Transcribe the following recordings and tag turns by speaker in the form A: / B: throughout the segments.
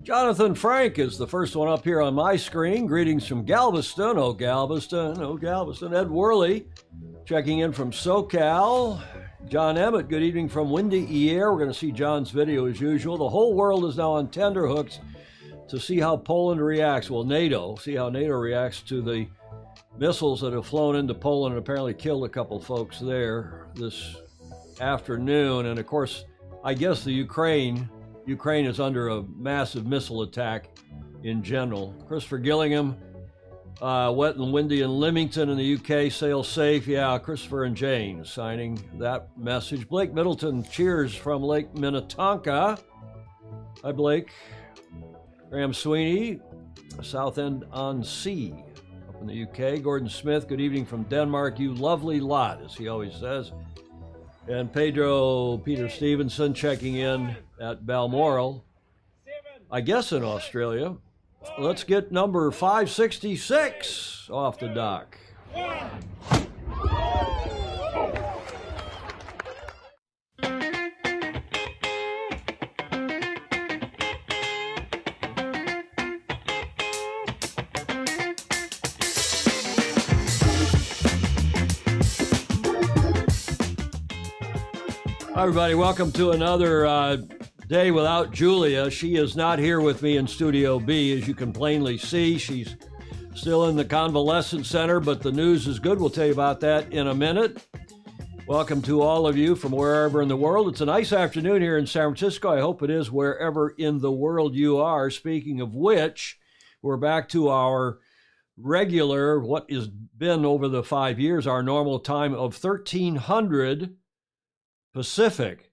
A: Jonathan Frank is the first one up here on my screen. Greetings from Galveston. Oh, Galveston. Oh, Galveston. Ed Worley checking in from SoCal. John Emmett, good evening from windy Ear. We're going to see John's video as usual. The whole world is now on tenterhooks to see how Poland reacts. Well, see how NATO reacts to the missiles that have flown into Poland and apparently killed a couple folks there this afternoon. And of course, I guess the Ukraine is under a massive missile attack in general. Christopher Gillingham, wet and windy in Leamington in the UK, sail safe. Yeah, Christopher and Jane signing that message. Blake Middleton, cheers from Lake Minnetonka. Hi, Blake. Graham Sweeney, Southend-on-Sea up in the UK. Gordon Smith, good evening from Denmark. You lovely lot, as he always says. And Peter Stevenson checking in at Balmoral, I guess in Australia. Let's get number 566 off the dock. Hi, everybody. Welcome to another day without Julia. She is not here with me in Studio B, as you can plainly see. She's still in the convalescent center, but the news is good. We'll tell you about that in a minute. Welcome to all of you from wherever in the world. It's a nice afternoon here in San Francisco. I hope it is wherever in the world you are. Speaking of which, we're back to our regular, what has been over the 5 years, our normal time of 1300 Pacific.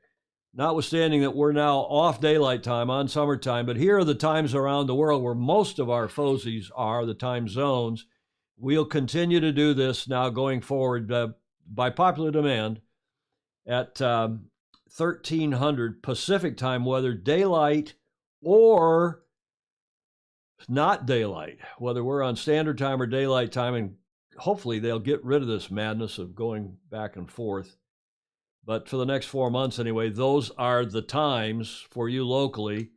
A: Notwithstanding that we're now off daylight time on summertime, but here are the times around the world where most of our FOSIs are, the time zones. We'll continue to do this now going forward by popular demand at 1300 Pacific time, whether daylight or not daylight, whether we're on standard time or daylight time, and hopefully they'll get rid of this madness of going back and forth. But for the next 4 months anyway, those are the times for you locally.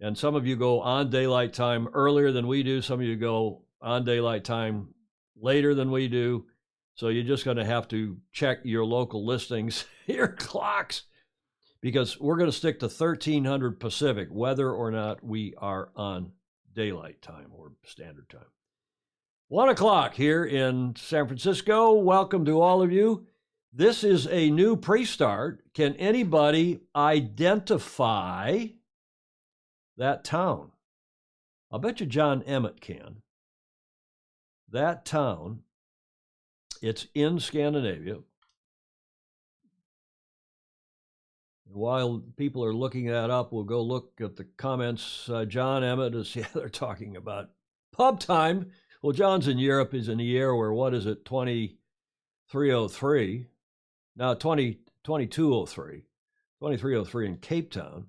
A: And some of you go on daylight time earlier than we do. Some of you go on daylight time later than we do. So you're just going to have to check your local listings, your clocks, because we're going to stick to 1300 Pacific, whether or not we are on daylight time or standard time. 1 o'clock here in San Francisco. Welcome to all of you. This is a new pre-start. Can anybody identify that town? I'll bet you John Emmett can. That town, it's in Scandinavia. While people are looking that up, we'll go look at the comments. John Emmett is, yeah, they're talking about pub time. Well, John's in Europe. He's in the year where, what is it, 2303. Now 2203, 2303 in Cape Town.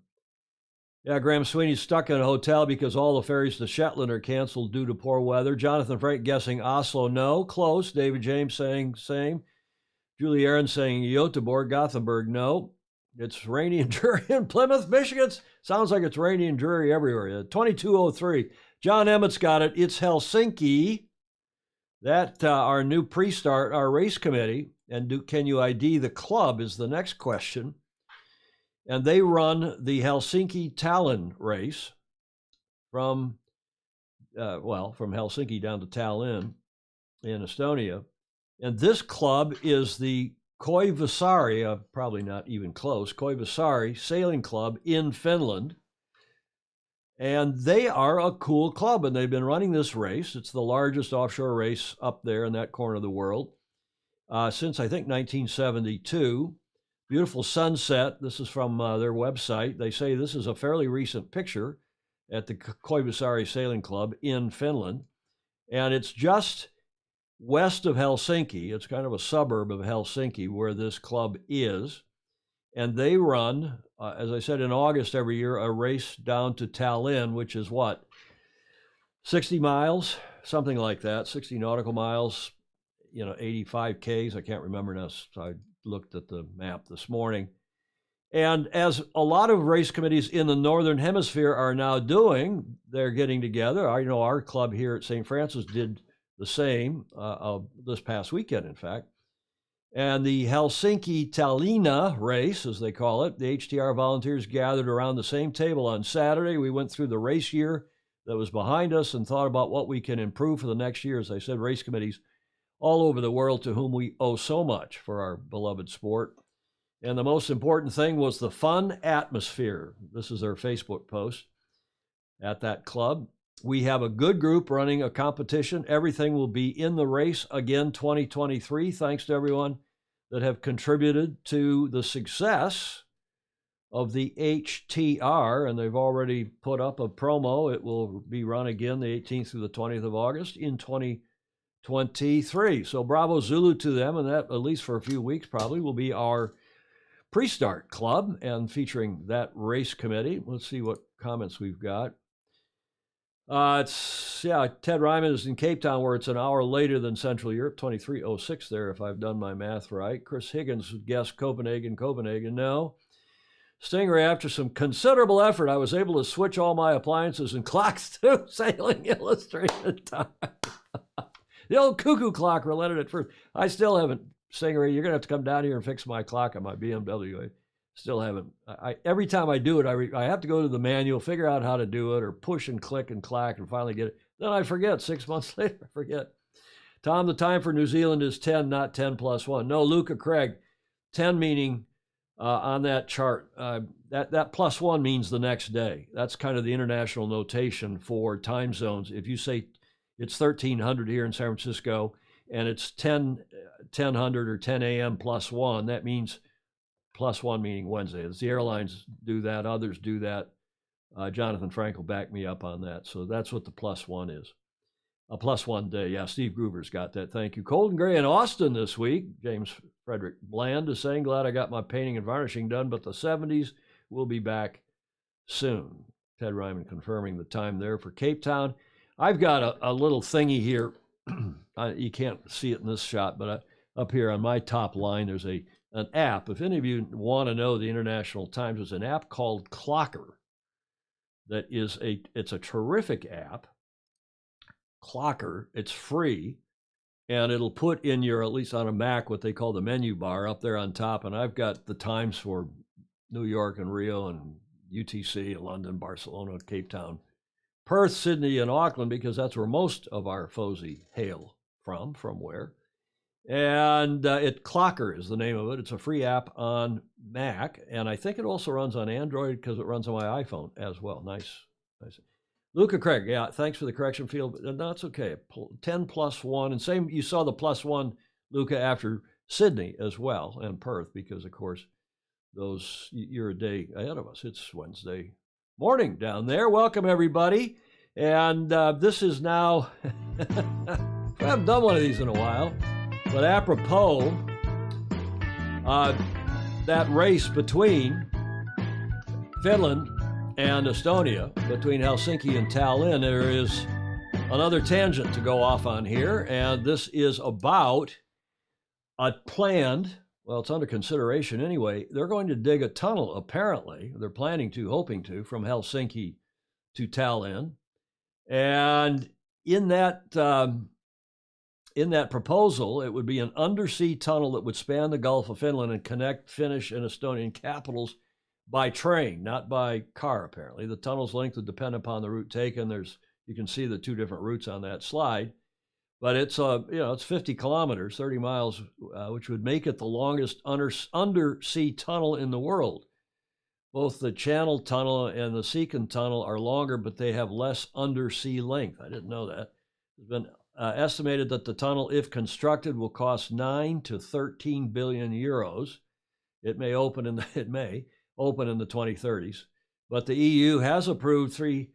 A: Yeah, Graham Sweeney's stuck in a hotel because all the ferries to Shetland are canceled due to poor weather. Jonathan Frank guessing Oslo, no. Close. David James saying same. Julie Aaron saying Göteborg, Gothenburg, no. It's rainy and dreary in Plymouth, Michigan. Sounds like it's rainy and dreary everywhere. 2203. John Emmett's got it. It's Helsinki. That our new pre-start, our race committee. And can you ID the club is the next question. And they run the Helsinki-Tallinn race from Helsinki down to Tallinn in Estonia. And this club is the Koivusaari, probably not even close, Koivusaari Sailing Club in Finland. And they are a cool club, and they've been running this race. It's the largest offshore race up there in that corner of the world. Since, I think, 1972. Beautiful sunset. This is from their website. They say this is a fairly recent picture at the Koivusaari Sailing Club in Finland. And it's just west of Helsinki. It's kind of a suburb of Helsinki where this club is. And they run, as I said, in August every year, a race down to Tallinn, which is what? 60 miles? Something like that, 60 nautical miles. 85 Ks. I can't remember now. So I looked at the map this morning. And as a lot of race committees in the Northern Hemisphere are now doing, they're getting together. I know our club here at St. Francis did the same this past weekend, in fact. And the Helsinki-Tallinna race, as they call it, the HTR volunteers gathered around the same table on Saturday. We went through the race year that was behind us and thought about what we can improve for the next year. As I said, race committees all over the world to whom we owe so much for our beloved sport. And the most important thing was the fun atmosphere. This is their Facebook post at that club. We have a good group running a competition. Everything will be in the race again 2023. Thanks to everyone that have contributed to the success of the HTR, and they've already put up a promo. It will be run again the 18th through the 20th of August in 2023. So bravo Zulu to them, and that, at least for a few weeks probably, will be our pre-start club and featuring that race committee. Let's see what comments we've got. Ted Ryman is in Cape Town, where it's an hour later than Central Europe, 23:06 there, if I've done my math right. Chris Higgins guessed Copenhagen. No. Stingray, after some considerable effort, I was able to switch all my appliances and clocks to Sailing Illustrated time. The old cuckoo clock relented at first. I still haven't. Stingray, you're going to have to come down here and fix my clock on my BMW. I still haven't. Every time I do it, I have to go to the manual, figure out how to do it, or push and click and clack and finally get it. Then I forget. 6 months later, I forget. Tom, the time for New Zealand is 10, not 10 plus 1. No, Luca Craig, 10 meaning on that chart. That plus 1 means the next day. That's kind of the international notation for time zones. If you say it's 1300 here in San Francisco and it's 1000 or 10 a.m. plus 1, that means plus 1 meaning Wednesday. As the airlines do that, others do that. Jonathan Frank will back me up on that. So that's what the plus 1 is. A plus 1 day. Yeah, Steve Groover's got that. Thank you. Cold and gray in Austin this week. James Frederick Bland is saying, glad I got my painting and varnishing done, but the 70s will be back soon. Ted Ryman confirming the time there for Cape Town. I've got a little thingy here. You can't see it in this shot, but up here on my top line, there's an app. If any of you want to know the international times, there's an app called Clocker. It's a terrific app. Clocker. It's free, and it'll put in your, at least on a Mac, what they call the menu bar up there on top. And I've got the times for New York and Rio and UTC, London, Barcelona, Cape Town, Perth, Sydney, and Auckland, because that's where most of our FOSI hail from where. And Clocker is the name of it. It's a free app on Mac, and I think it also runs on Android because it runs on my iPhone as well. Nice. Luca Craig, yeah, thanks for the correction, Field. No, it's okay. 10 plus 1, and same, you saw the plus 1, Luca, after Sydney as well, and Perth, because, of course, you're a day ahead of us. It's Wednesday morning down there. Welcome, everybody. And this is now, I haven't done one of these in a while, but apropos, that race between Finland and Estonia, between Helsinki and Tallinn, there is another tangent to go off on here, and this is about a planned, well, it's under consideration anyway, they're going to dig a tunnel, apparently, they're planning to, hoping to, from Helsinki to Tallinn, and in that proposal, it would be an undersea tunnel that would span the Gulf of Finland and connect Finnish and Estonian capitals by train, not by car, apparently. The tunnel's length would depend upon the route taken. You can see the two different routes on that slide. But it's 50 kilometers, 30 miles, which would make it the longest undersea tunnel in the world. Both the Channel Tunnel and the Seacon Tunnel are longer, but they have less undersea length. I didn't know that. It's been estimated that the tunnel, if constructed, will cost 9 to 13 billion euros. It may open in the 2030s, but the EU has approved 3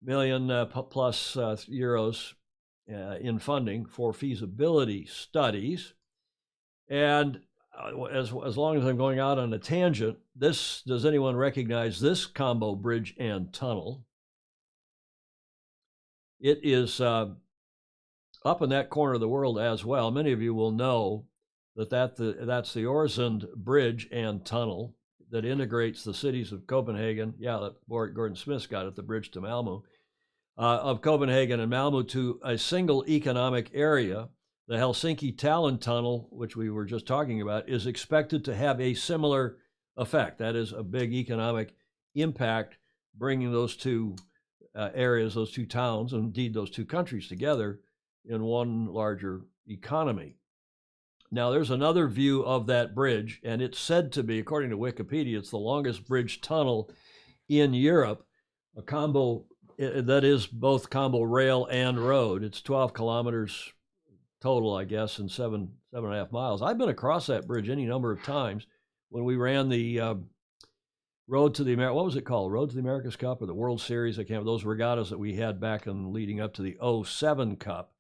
A: million plus euros in funding for feasibility studies. And as long as I'm going out on a tangent, does anyone recognize this combo bridge and tunnel? It is up in that corner of the world as well. Many of you will know that's the Øresund Bridge and Tunnel that integrates the cities of Copenhagen. Yeah, that Gordon Smith's got it, the bridge to Malmö, of Copenhagen and Malmö to a single economic area. The Helsinki Tallinn Tunnel, which we were just talking about, is expected to have a similar effect. That is a big economic impact, bringing those two areas, those two towns, and indeed those two countries together in one larger economy. Now, there's another view of that bridge, and it's said to be, according to Wikipedia, it's the longest bridge tunnel in Europe, a combo that is both combo rail and road. It's 12 kilometers total, I guess, and 7.5 miles. I've been across that bridge any number of times. When we ran the Road to the what was it called? Road to the America's Cup or the World Series? I can't remember. Those regattas that we had back in leading up to the 07 Cup.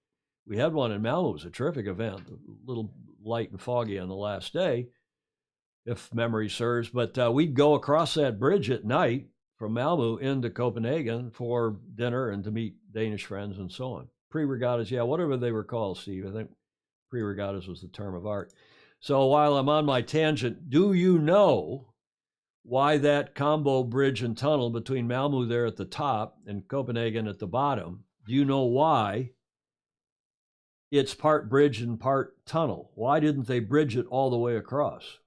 A: We had one in Malmö. It was a terrific event. A little light and foggy on the last day, if memory serves. But we'd go across that bridge at night from Malmö into Copenhagen for dinner and to meet Danish friends and so on. Pre-regattas, yeah, whatever they were called, Steve. I think pre-regattas was the term of art. So while I'm on my tangent, do you know why that combo bridge and tunnel between Malmö there at the top and Copenhagen at the bottom, do you know why it's part bridge and part tunnel? Why didn't they bridge it all the way across?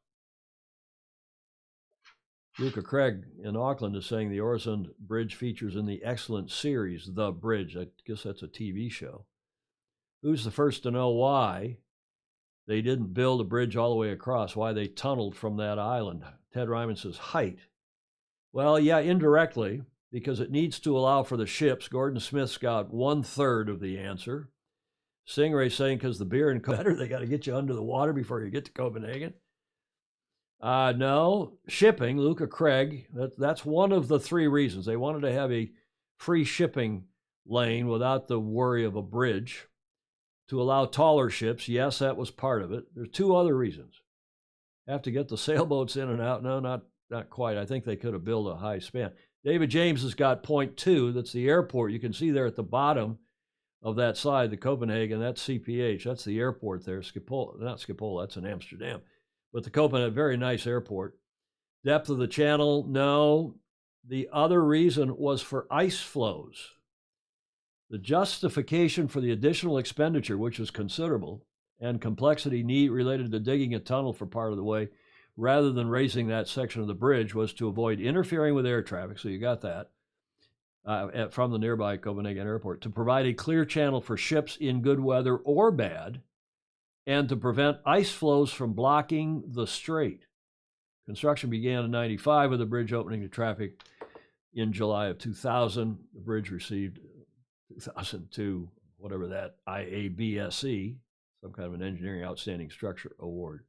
A: Luca Craig in Auckland is saying the Øresund Bridge features in the excellent series, The Bridge. I guess that's a TV show. Who's the first to know why they didn't build a bridge all the way across, why they tunneled from that island? Ted Ryman says height. Well, yeah, indirectly, because it needs to allow for the ships. Gordon Smith's got 1/3 of the answer. Stingray saying because the beer and better, they got to get you under the water before you get to Copenhagen. No, shipping, Luca Craig, that's one of the 3 reasons. They wanted to have a free shipping lane without the worry of a bridge to allow taller ships. Yes, that was part of it. There's 2 other reasons. Have to get the sailboats in and out. No, not quite. I think they could have built a high span. David James has got point 2. That's the airport. You can see there at the bottom of that slide, the Copenhagen, that's CPH. That's the airport there. Schiphol, not Schiphol, that's in Amsterdam. But the Copenhagen, very nice airport. Depth of the channel, no. The other reason was for ice flows. The justification for the additional expenditure, which was considerable, and complexity related to digging a tunnel for part of the way, rather than raising that section of the bridge, was to avoid interfering with air traffic. So you got that from the nearby Copenhagen airport, to provide a clear channel for ships in good weather or bad, and to prevent ice flows from blocking the strait. Construction began in 1995 with the bridge opening to traffic in July of 2000. The bridge received 2002, whatever that, IABSE, some kind of an engineering outstanding structure award.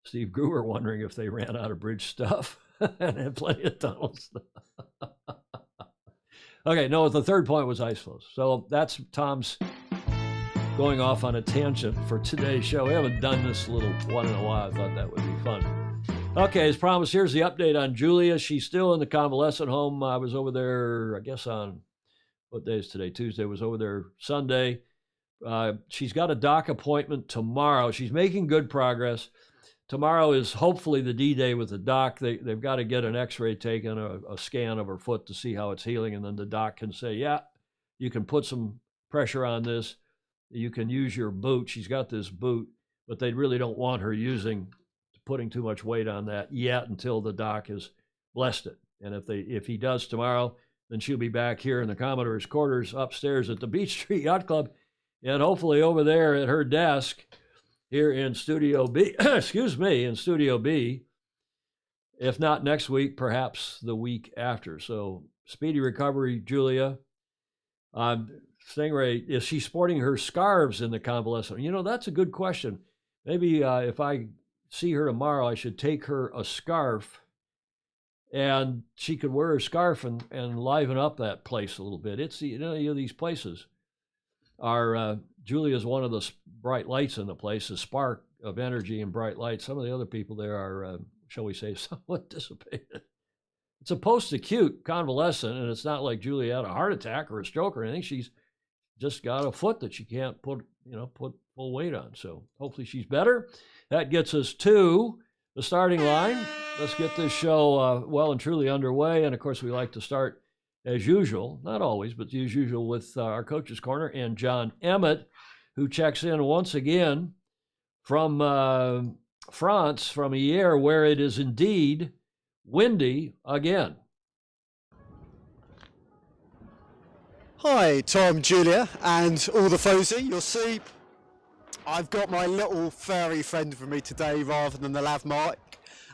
A: Steve Gruber wondering if they ran out of bridge stuff and had plenty of tunnels. Okay, no, the 3rd point was ice flows. So that's Tom's going off on a tangent for today's show. We haven't done this little one in a while. I thought that would be fun. Okay, as promised, here's the update on Julia. She's still in the convalescent home. I was over there, I guess on, what day is today? Tuesday. Was over there Sunday. She's got a doc appointment tomorrow. She's making good progress. Tomorrow is hopefully the D-Day with the doc. They've got to get an x-ray taken, a scan of her foot to see how it's healing, and then the doc can say, yeah, you can put some pressure on this. You can use your boot. She's got this boot, but they really don't want her putting too much weight on that yet until the doc has blessed it. And if he does tomorrow, then she'll be back here in the Commodore's quarters upstairs at the Beach Street Yacht Club, and hopefully over there at her desk here in Studio B, in Studio B, if not next week, perhaps the week after. So speedy recovery, Julia. Stingray, is she sporting her scarves in the convalescent? You know, that's a good question. Maybe if I see her tomorrow, I should take her a scarf, and she could wear a scarf and liven up that place a little bit. It's, these places are, Julia's one of the bright lights in the place, a spark of energy and bright light. Some of the other people there are, shall we say, somewhat dissipated. It's a post-acute convalescent, and it's not like Julia had a heart attack or a stroke or anything. She's just got a foot that she can't put full weight on. So hopefully she's better. That gets us to the starting line. Let's get this show well and truly underway. And of course, we like to start as usual, not always, but as usual, with our Coach's Corner and John Emmett, who checks in once again from France, from a year where it is indeed windy again.
B: Hi, Tom, Julia, and all the Fozy. You'll see I've got my little furry friend with me today rather than the lav mic,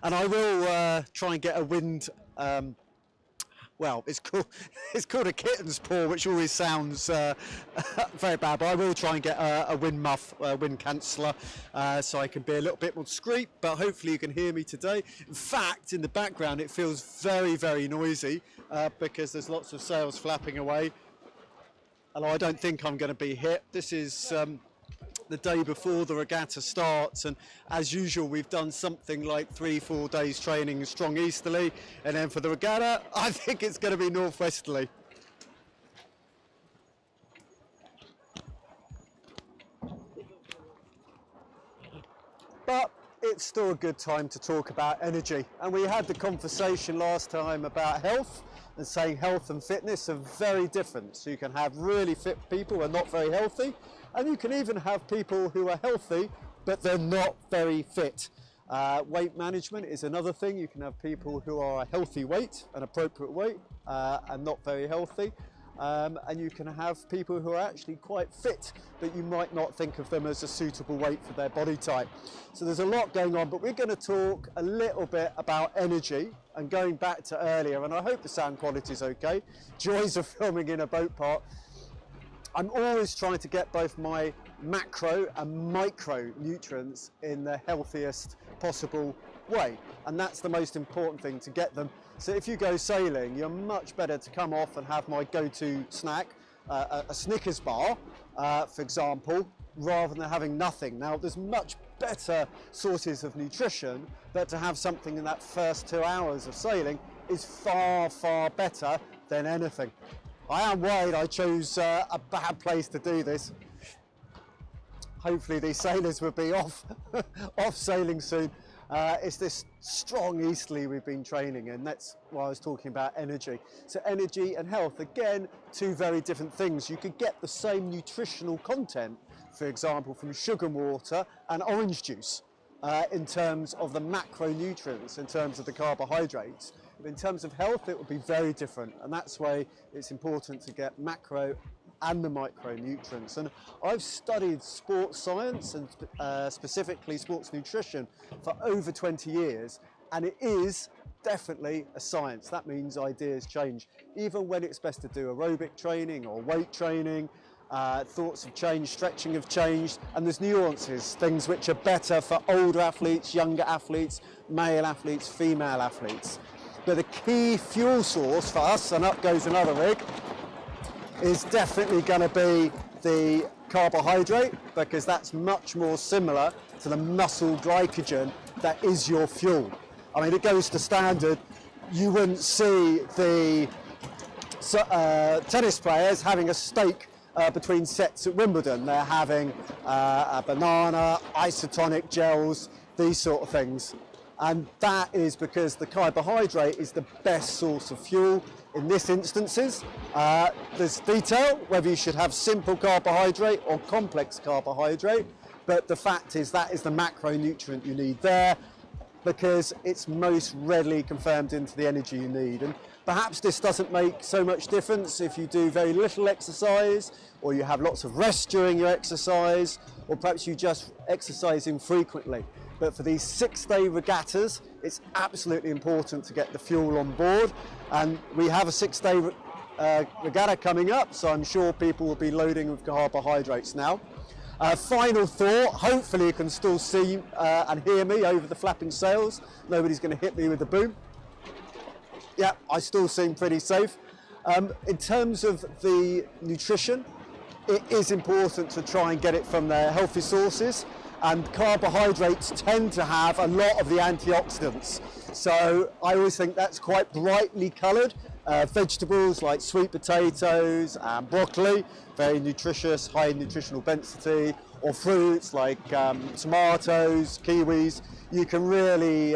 B: and I will try and get a wind. Well, it's called a kitten's paw, which always sounds very bad, but I will try and get a wind muff, wind canceller, so I can be a little bit more discreet, but hopefully you can hear me today. In fact, in the background it feels very, very noisy because there's lots of sails flapping away, and I don't think I'm going to be hit. This is the day before the regatta starts, and as usual we've done something like 3-4 days training strong easterly, and then for the regatta I think it's going to be northwesterly. But it's still a good time to talk about energy, and we had the conversation last time about health and saying health and fitness are very different. So you can have really fit people who are not very healthy, and you can even have people who are healthy but they're not very fit. Weight management is another thing. You can have people who are a healthy weight, an appropriate weight, and not very healthy. And you can have people who are actually quite fit, but you might not think of them as a suitable weight for their body type. So there's a lot going on, but we're going to talk a little bit about energy and going back to earlier, and I hope the sound quality is okay. Joys of filming in a boat park. I'm always trying to get both my macro and micro nutrients in the healthiest possible way, and that's the most important thing, to get them. So if you go sailing, you're much better to come off and have my go-to snack, a Snickers bar, for example, rather than having nothing. Now, there's much better sources of nutrition, but to have something in that first 2 hours of sailing is far, far better than anything. I am worried I chose a bad place to do this. Hopefully these sailors will be off sailing soon. It's this strong easterly we've been training, and that's why I was talking about energy. So energy and health, again, two very different things. You could get the same nutritional content, for example, from sugar water and orange juice in terms of the macronutrients, in terms of the carbohydrates. But in terms of health, it will be very different, and that's why it's important to get macro and the micronutrients. And I've studied sports science and specifically sports nutrition for over 20 years, and it is definitely a science. That means ideas change. Even when it's best to do aerobic training or weight training, thoughts have changed, stretching have changed, and there's nuances, things which are better for older athletes, younger athletes, male athletes, female athletes. But the key fuel source for us, and up goes another rig, is definitely going to be the carbohydrate, because that's much more similar to the muscle glycogen that is your fuel. I mean, it goes to standard. You wouldn't see the tennis players having a steak between sets at Wimbledon. They're having a banana, isotonic gels, these sort of things. And that is because the carbohydrate is the best source of fuel. In this instances, there's detail whether you should have simple carbohydrate or complex carbohydrate, but the fact is that is the macronutrient you need there, because it's most readily confirmed into the energy you need. And perhaps this doesn't make so much difference if you do very little exercise, or you have lots of rest during your exercise, or perhaps you just exercise infrequently. But for these 6-day regattas, it's absolutely important to get the fuel on board. And we have a 6-day regatta coming up, so I'm sure people will be loading with carbohydrates now. Final thought, hopefully you can still see and hear me over the flapping sails. Nobody's going to hit me with the boom. Yeah, I still seem pretty safe. In terms of the nutrition, it is important to try and get it from their healthy sources. and carbohydrates tend to have a lot of the antioxidants. So I always think that's quite brightly coloured. Vegetables like sweet potatoes and broccoli, very nutritious, high nutritional density, or fruits like tomatoes, kiwis. You can really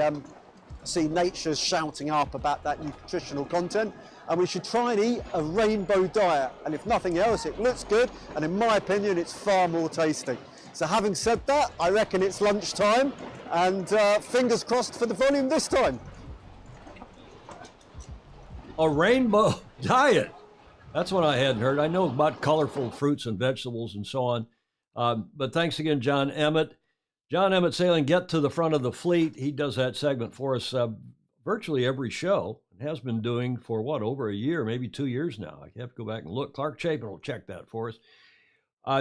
B: see nature shouting up about that nutritional content, and we should try and eat a rainbow diet, and if nothing else it looks good, and in my opinion it's far more tasty. So having said that, I reckon it's lunchtime, and fingers crossed for the volume this time.
A: A rainbow diet. That's what I hadn't heard. I know about colorful fruits and vegetables and so on. But thanks again, John Emmett. John Emmett Sailing, Get to the Front of the Fleet. He does that segment for us virtually every show. It has been doing for over a year, maybe 2 years now. I have to go back and look. Clark Chapin will check that for us.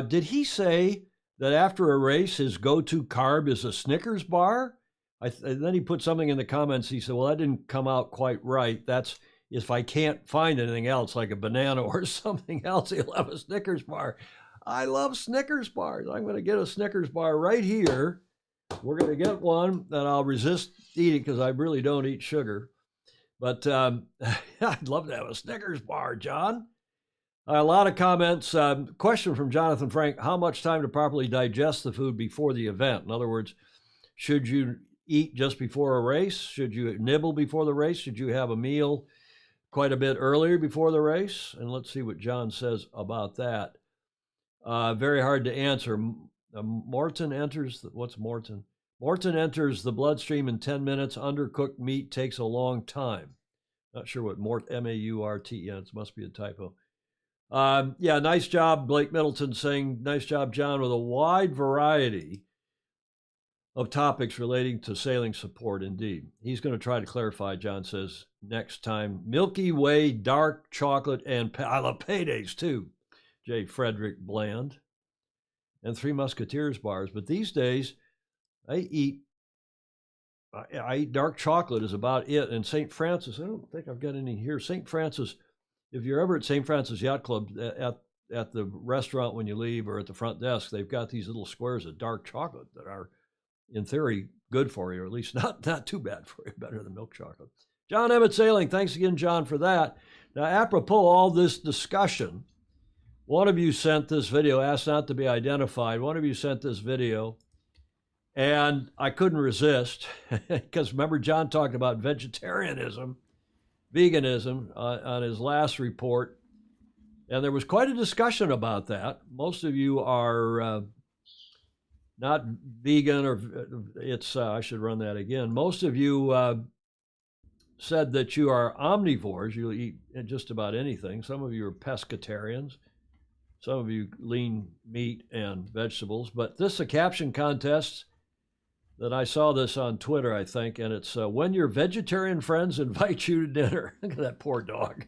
A: Did he say that after a race, his go-to carb is a Snickers bar? And then he put something in the comments. He said, well, that didn't come out quite right. That's if I can't find anything else, like a banana or something else, he'll have a Snickers bar. I love Snickers bars. I'm going to get a Snickers bar right here. We're going to get one that I'll resist eating because I really don't eat sugar. But I'd love to have a Snickers bar, John. A lot of comments. Question from Jonathan Frank. How much time to properly digest the food before the event? In other words, should you eat just before a race? Should you nibble before the race? Should you have a meal quite a bit earlier before the race? And let's see what John says about that. Very hard to answer. Morton enters, what's Morton? Morton enters the bloodstream in 10 minutes. Undercooked meat takes a long time. Not sure what M-A-U-R-T, it must be a typo. Yeah, nice job, Blake Middleton saying, nice job, John, with a wide variety of topics relating to sailing support, indeed. He's going to try to clarify, John says, next time. Milky Way, dark chocolate, and I love paydays, too. J. Frederick Bland. And Three Musketeers bars. But these days, I eat dark chocolate is about it. And St. Francis, I don't think I've got any here. St. Francis, if you're ever at St. Francis Yacht Club, at the restaurant when you leave or at the front desk, they've got these little squares of dark chocolate that are, in theory, good for you, or at least not too bad for you, better than milk chocolate. John Emmett Sailing, thanks again, John, for that. Now, apropos all this discussion, one of you sent this video, asked not to be identified. One of you sent this video, and I couldn't resist, because remember John talked about vegetarianism, veganism on his last report, and there was quite a discussion about that. Most of you are not vegan, or I should run that again. Most of you said that you are omnivores. You eat just about anything. Some of you are pescatarians. Some of you lean meat and vegetables. But this is a caption contest that I saw this on Twitter, I think, and it's when your vegetarian friends invite you to dinner. Look at that poor dog.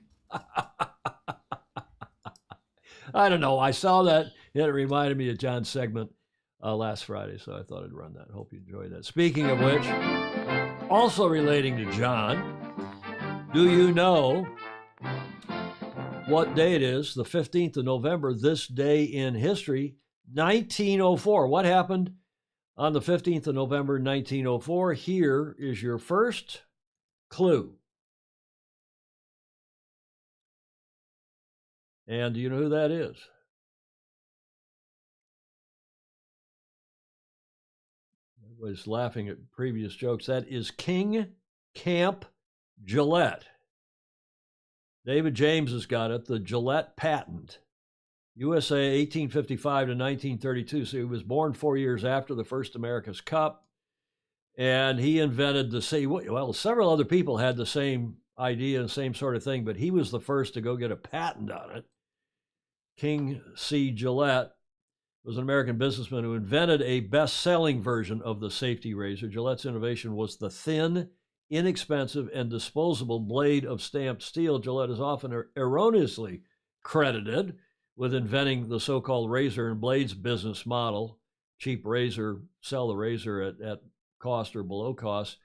A: I don't know. I saw that, and it reminded me of John's segment last Friday, so I thought I'd run that. Hope you enjoyed that. Speaking of which, also relating to John, do you know what day it is? The 15th of November, this day in history, 1904. What happened on the 15th of November, 1904? Here is your first clue. And do you know who that is? Everybody's laughing at previous jokes. That is King Camp Gillette. David James has got it, the Gillette patent. USA 1855 to 1932. So he was born 4 years after the first America's Cup. And he invented well, several other people had the same idea and same sort of thing, but he was the first to go get a patent on it. King C. Gillette was an American businessman who invented a best-selling version of the safety razor. Gillette's innovation was the thin, inexpensive, and disposable blade of stamped steel. Gillette is often erroneously credited with inventing the so-called razor and blades business model. Cheap razor, sell the razor at cost or below cost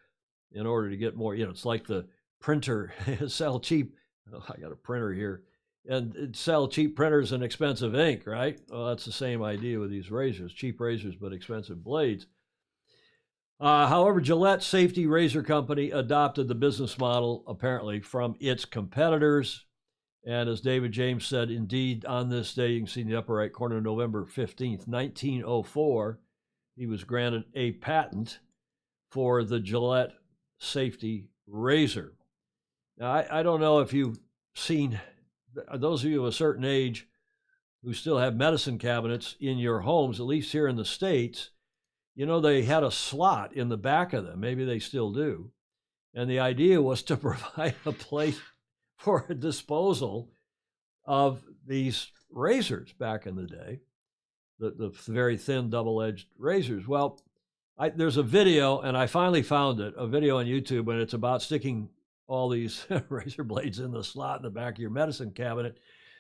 A: in order to get more. It's like the printer, sell cheap. Oh, I got a printer here. and sell cheap printers and expensive ink, right? Well, that's the same idea with these razors, cheap razors but expensive blades. However, Gillette Safety Razor Company adopted the business model, apparently, from its competitors. And as David James said, indeed, on this day, you can see in the upper right corner, November 15th, 1904, he was granted a patent for the Gillette Safety Razor. Now, I don't know if you've seen, those of you of a certain age who still have medicine cabinets in your homes, at least here in the States, you know, they had a slot in the back of them. Maybe they still do. And the idea was to provide a place for a disposal of these razors back in the day, the very thin double-edged razors. Well, there's a video, and I finally found it, a video on YouTube, and it's about sticking all these razor blades in the slot in the back of your medicine cabinet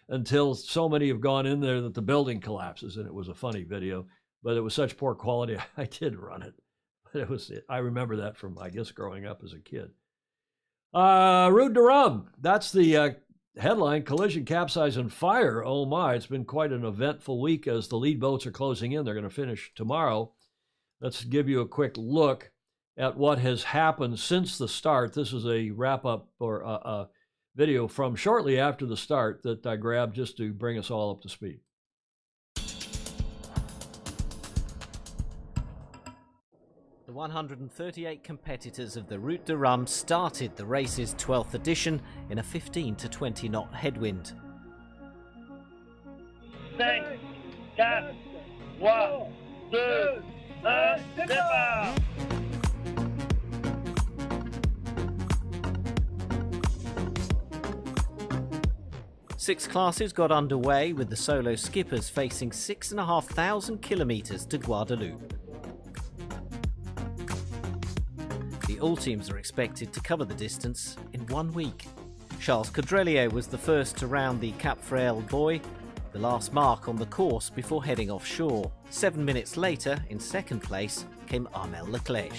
A: until so many have gone in there that the building collapses. And it was a funny video, but it was such poor quality, I did run it. But I remember that from, I guess, growing up as a kid. Route de Rhum, that's the headline, collision, capsize, and fire. Oh my, it's been quite an eventful week as the lead boats are closing in. They're going to finish tomorrow. Let's give you a quick look at what has happened since the start. This is a wrap-up or a video from shortly after the start that I grabbed just to bring us all up to speed.
C: The 138 competitors of the Route de Rhum started the race's 12th edition in a 15 to 20 knot headwind.
D: 5, 4, 3, 2, 1, départ!
C: Six classes got underway with the solo skippers facing 6,500 kilometres to Guadeloupe. The all teams are expected to cover the distance in 1 week. Charles Caudrelier was the first to round the Cap Frail buoy, the last mark on the course before heading offshore. 7 minutes later, in second place, came Armel Leclerc.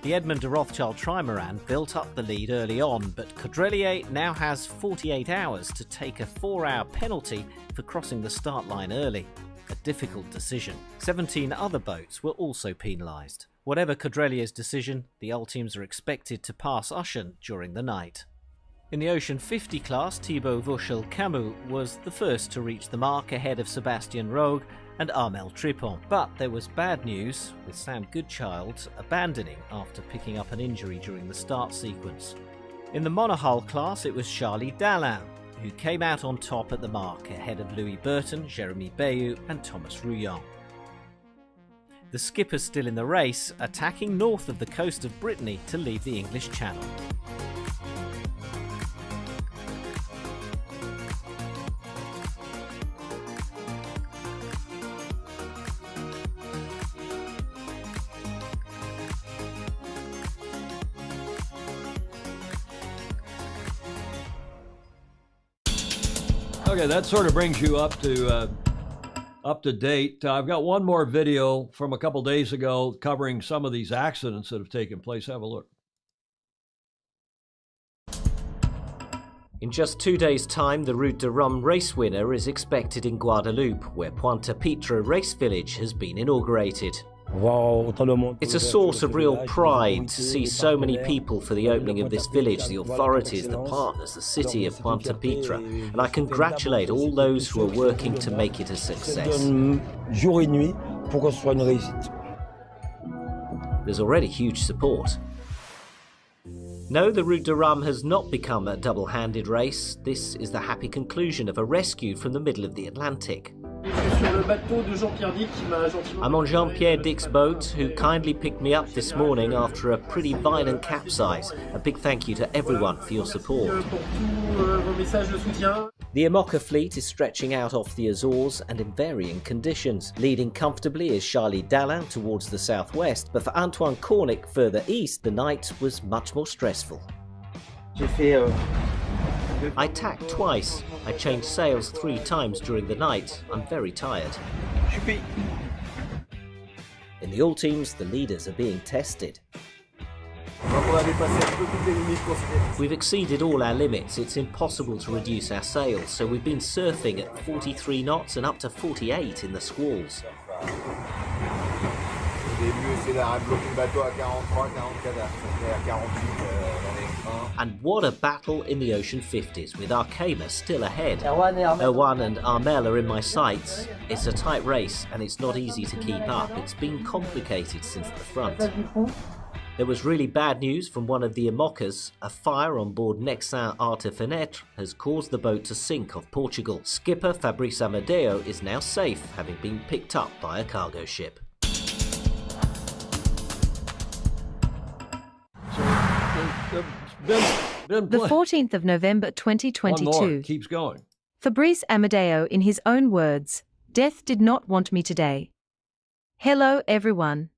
C: The Edmond de Rothschild trimaran built up the lead early on, but Caudrelier now has 48 hours to take a 4-hour penalty for crossing the start line early. A difficult decision. 17 other boats were also penalised. Whatever Caudrelier's decision, the Ul teams are expected to pass Ushant during the night. In the Ocean 50 class, Thibaut Vauchel-Camus was the first to reach the mark ahead of Sébastien Rogue and Armel Tripon. But there was bad news, with Sam Goodchild abandoning after picking up an injury during the start sequence. In the monohull class, it was Charlie Dallain who came out on top at the mark ahead of Louis Burton, Jérémy Bayou and Thomas Rouillon. The skippers still in the race, attacking north of the coast of Brittany to leave the English Channel.
A: Okay, that sort of brings you up to date. I've got one more video from a couple days ago covering some of these accidents that have taken place. Have a look.
C: In just 2 days' time, the Route de Rhum race winner is expected in Guadeloupe, where Pointe Pitre Race Village has been inaugurated. It's a source of real pride to see so many people for the opening of this village, the authorities, the partners, the city of Pointe Pitre, and I congratulate all those who are working to make it a success. There's already huge support. No, the Route de Rhum has not become a double-handed race. This is the happy conclusion of a rescue from the middle of the Atlantic. I'm on Jean-Pierre Dic's boat, who kindly picked me up this morning after a pretty violent capsize. A big thank you to everyone for your support. The Imoca fleet is stretching out off the Azores and in varying conditions. Leading comfortably is Charlie Dallain towards the southwest, but for Antoine Cornic further east, the night was much more stressful. I tacked twice. I changed sails 3 times during the night. I'm very tired. In the all teams, the leaders are being tested. We've exceeded all our limits. It's impossible to reduce our sails, so we've been surfing at 43 knots and up to 48 in the squalls. And what a battle in the ocean 50s, with Arkema still ahead. Owen and Armel are in my sights. It's a tight race and it's not easy to keep up. It's been complicated since the front. There was really bad news from one of the IMOCAs. A fire on board Nexin Arte Fenêtre has caused the boat to sink off Portugal. Skipper Fabrice Amadeo is now safe, having been picked up by a cargo ship.
E: The 14th of November 2022.
A: One more. Keeps going.
E: Fabrice Amadeo, in his own words, "Death did not want me today. Hello everyone.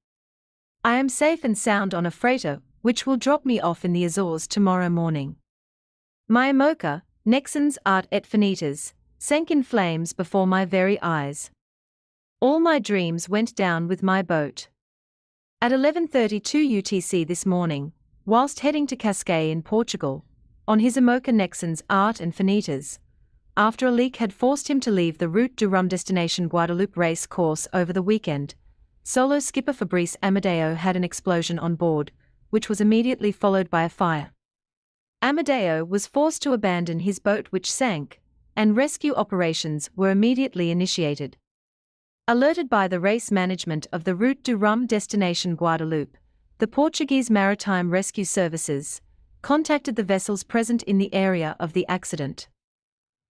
E: I am safe and sound on a freighter, which will drop me off in the Azores tomorrow morning. My IMOCA, Nexans Art et Finitas, sank in flames before my very eyes. All my dreams went down with my boat." At 11:32 UTC this morning, whilst heading to Cascais in Portugal, on his IMOCA Nexans Art and Finitas, after a leak had forced him to leave the Route du Rhum destination Guadeloupe race course over the weekend, solo skipper Fabrice Amadeo had an explosion on board, which was immediately followed by a fire. Amadeo was forced to abandon his boat, which sank, and rescue operations were immediately initiated. Alerted by the race management of the Route du Rhum destination Guadeloupe, the Portuguese Maritime Rescue Services contacted the vessels present in the area of the accident.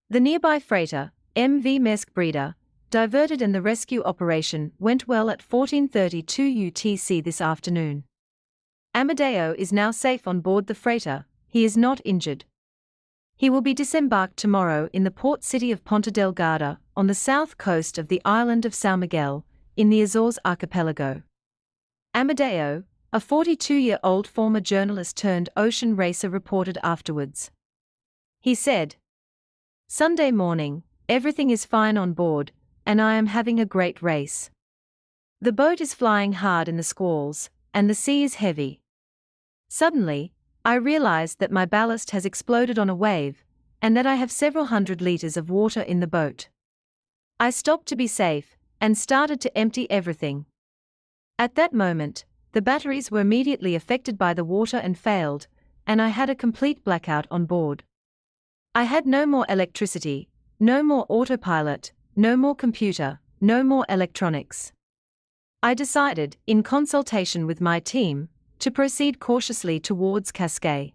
E: The nearby freighter, MV Mesk Breda, diverted, and the rescue operation went well at 14:32 UTC this afternoon. Amadeo is now safe on board the freighter. He is not injured. He will be disembarked tomorrow in the port city of Ponta Delgada on the south coast of the island of São Miguel, in the Azores archipelago. Amadeo, a 42-year-old former journalist turned ocean racer, reported afterwards. He said, "Sunday morning, everything is fine on board, and I am having a great race. The boat is flying hard in the squalls, and the sea is heavy. Suddenly, I realized that my ballast has exploded on a wave, and that I have several hundred liters of water in the boat. I stopped to be safe, and started to empty everything. At that moment, the batteries were immediately affected by the water and failed, and I had a complete blackout on board. I had no more electricity, no more autopilot, no more computer, no more electronics. I decided, in consultation with my team, to proceed cautiously towards Cascais.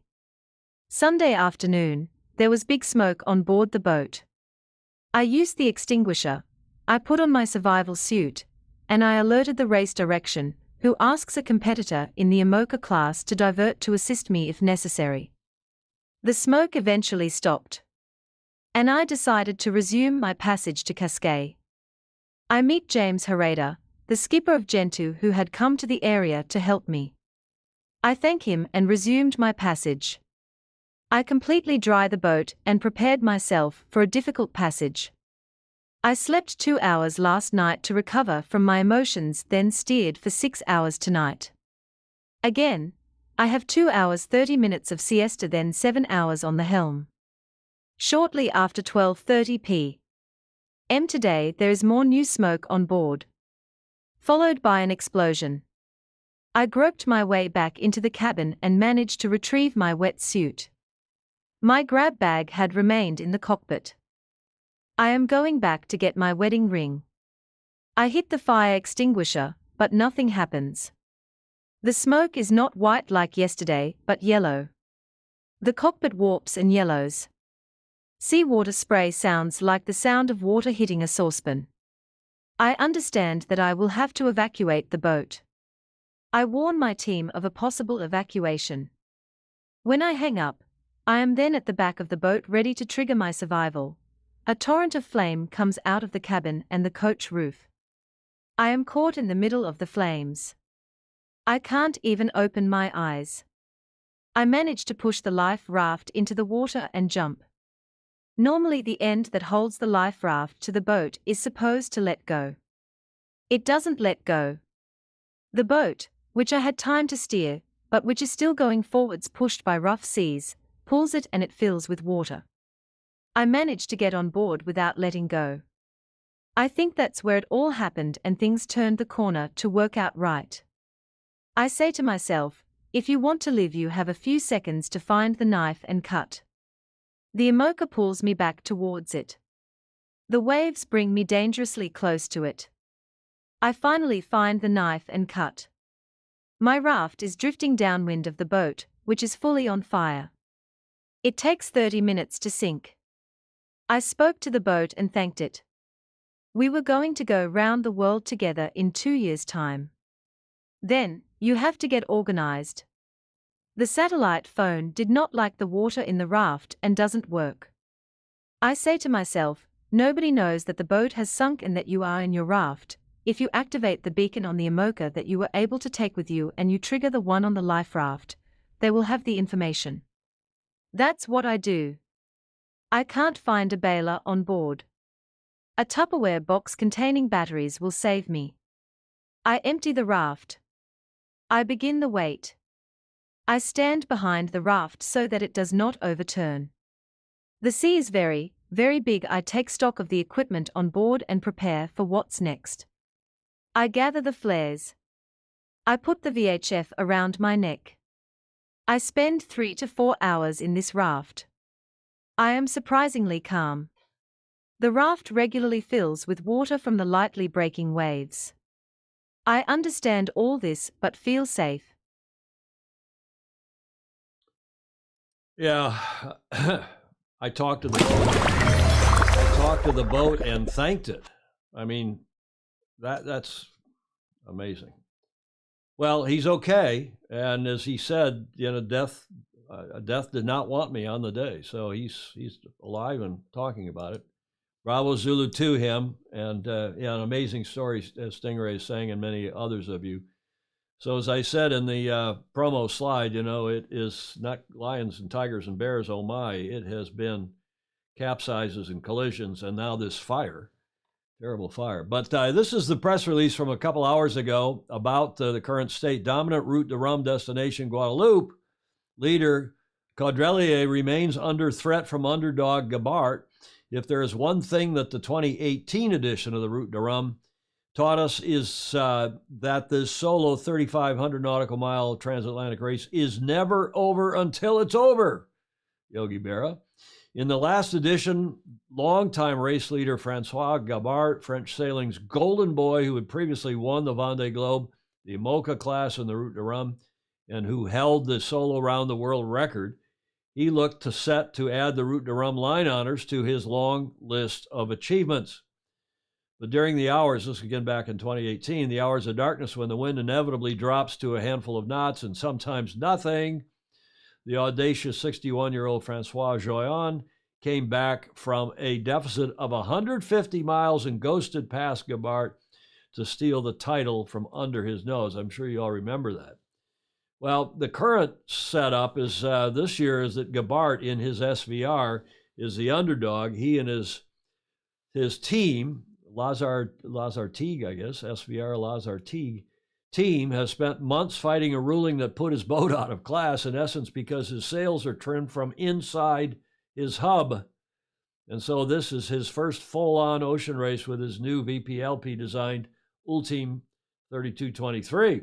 E: Sunday afternoon, there was big smoke on board the boat. I used the extinguisher, I put on my survival suit, and I alerted the race direction, who asks a competitor in the IMOCA class to divert to assist me if necessary. The smoke eventually stopped, and I decided to resume my passage to Cascais. I meet James Herrera, the skipper of Gentoo, who had come to the area to help me. I thank him and resumed my passage. I completely dried the boat and prepared myself for a difficult passage. I slept 2 hours last night to recover from my emotions, then steered for 6 hours tonight. Again, I have 2 hours 30 minutes of siesta, then 7 hours on the helm. Shortly after 12:30 p.m. today, there is more new smoke on board, followed by an explosion. I groped my way back into the cabin and managed to retrieve my wet suit. My grab bag had remained in the cockpit. I am going back to get my wedding ring. I hit the fire extinguisher, but nothing happens. The smoke is not white like yesterday, but yellow. The cockpit warps and yellows. Seawater spray sounds like the sound of water hitting a saucepan. I understand that I will have to evacuate the boat. I warn my team of a possible evacuation. When I hang up, I am then at the back of the boat ready to trigger my survival. A torrent of flame comes out of the cabin and the coach roof. I am caught in the middle of the flames. I can't even open my eyes. I manage to push the life raft into the water and jump. Normally the end that holds the life raft to the boat is supposed to let go. It doesn't let go. The boat, which I had time to steer, but which is still going forwards pushed by rough seas, pulls it and it fills with water. I managed to get on board without letting go. I think that's where it all happened and things turned the corner to work out right. I say to myself, if you want to live, you have a few seconds to find the knife and cut. The Imoca pulls me back towards it. The waves bring me dangerously close to it. I finally find the knife and cut. My raft is drifting downwind of the boat, which is fully on fire. It takes 30 minutes to sink. I spoke to the boat and thanked it. We were going to go round the world together in 2 years' time. Then, you have to get organized. The satellite phone did not like the water in the raft and doesn't work. I say to myself, nobody knows that the boat has sunk and that you are in your raft. If you activate the beacon on the Imoca that you were able to take with you and you trigger the one on the life raft, they will have the information. That's what I do. I can't find a bailer on board. A Tupperware box containing batteries will save me. I empty the raft. I begin the weight. I stand behind the raft so that it does not overturn. The sea is very, very big. I take stock of the equipment on board and prepare for what's next. I gather the flares. I put the VHF around my neck. I spend 3 to 4 hours in this raft. I am surprisingly calm. The raft regularly fills with water from the lightly breaking waves. I understand all this but feel safe.
A: Yeah, I talked to the boat and thanked it. I mean, that's amazing. Well, he's okay, and as he said, death did not want me on the day, so he's alive and talking about it. Bravo Zulu to him, and an amazing story, as Stingray is saying, and many others of you. So as I said in the promo slide, it is not lions and tigers and bears, oh my, it has been capsizes and collisions, and now this fire, terrible fire. But this is the press release from a couple hours ago about the current state. Dominant route to Rum destination Guadeloupe. Leader Caudrelier remains under threat from underdog Gabart. If there is one thing that the 2018 edition of the Route de Rhum taught us is that this solo 3,500 nautical mile transatlantic race is never over until it's over, Yogi Berra. In the last edition, longtime race leader Francois Gabart, French sailing's golden boy who had previously won the Vendée Globe, the Imoca class and the Route de Rhum, and who held the solo round the world record, he looked to set to add the Route de Rhum line honors to his long list of achievements. But during the hours, this again back in 2018, the hours of darkness when the wind inevitably drops to a handful of knots and sometimes nothing, the audacious 61-year-old Francois Joyon came back from a deficit of 150 miles and ghosted past Gabart to steal the title from under his nose. I'm sure you all remember that. Well, the current setup is this year is that Gabart in his SVR is the underdog. He and his team, Lazar Teague, I guess, SVR Lazar Teague team has spent months fighting a ruling that put his boat out of class, in essence, because his sails are trimmed from inside his hub. And so this is his first full-on ocean race with his new VPLP-designed Ultime 3223.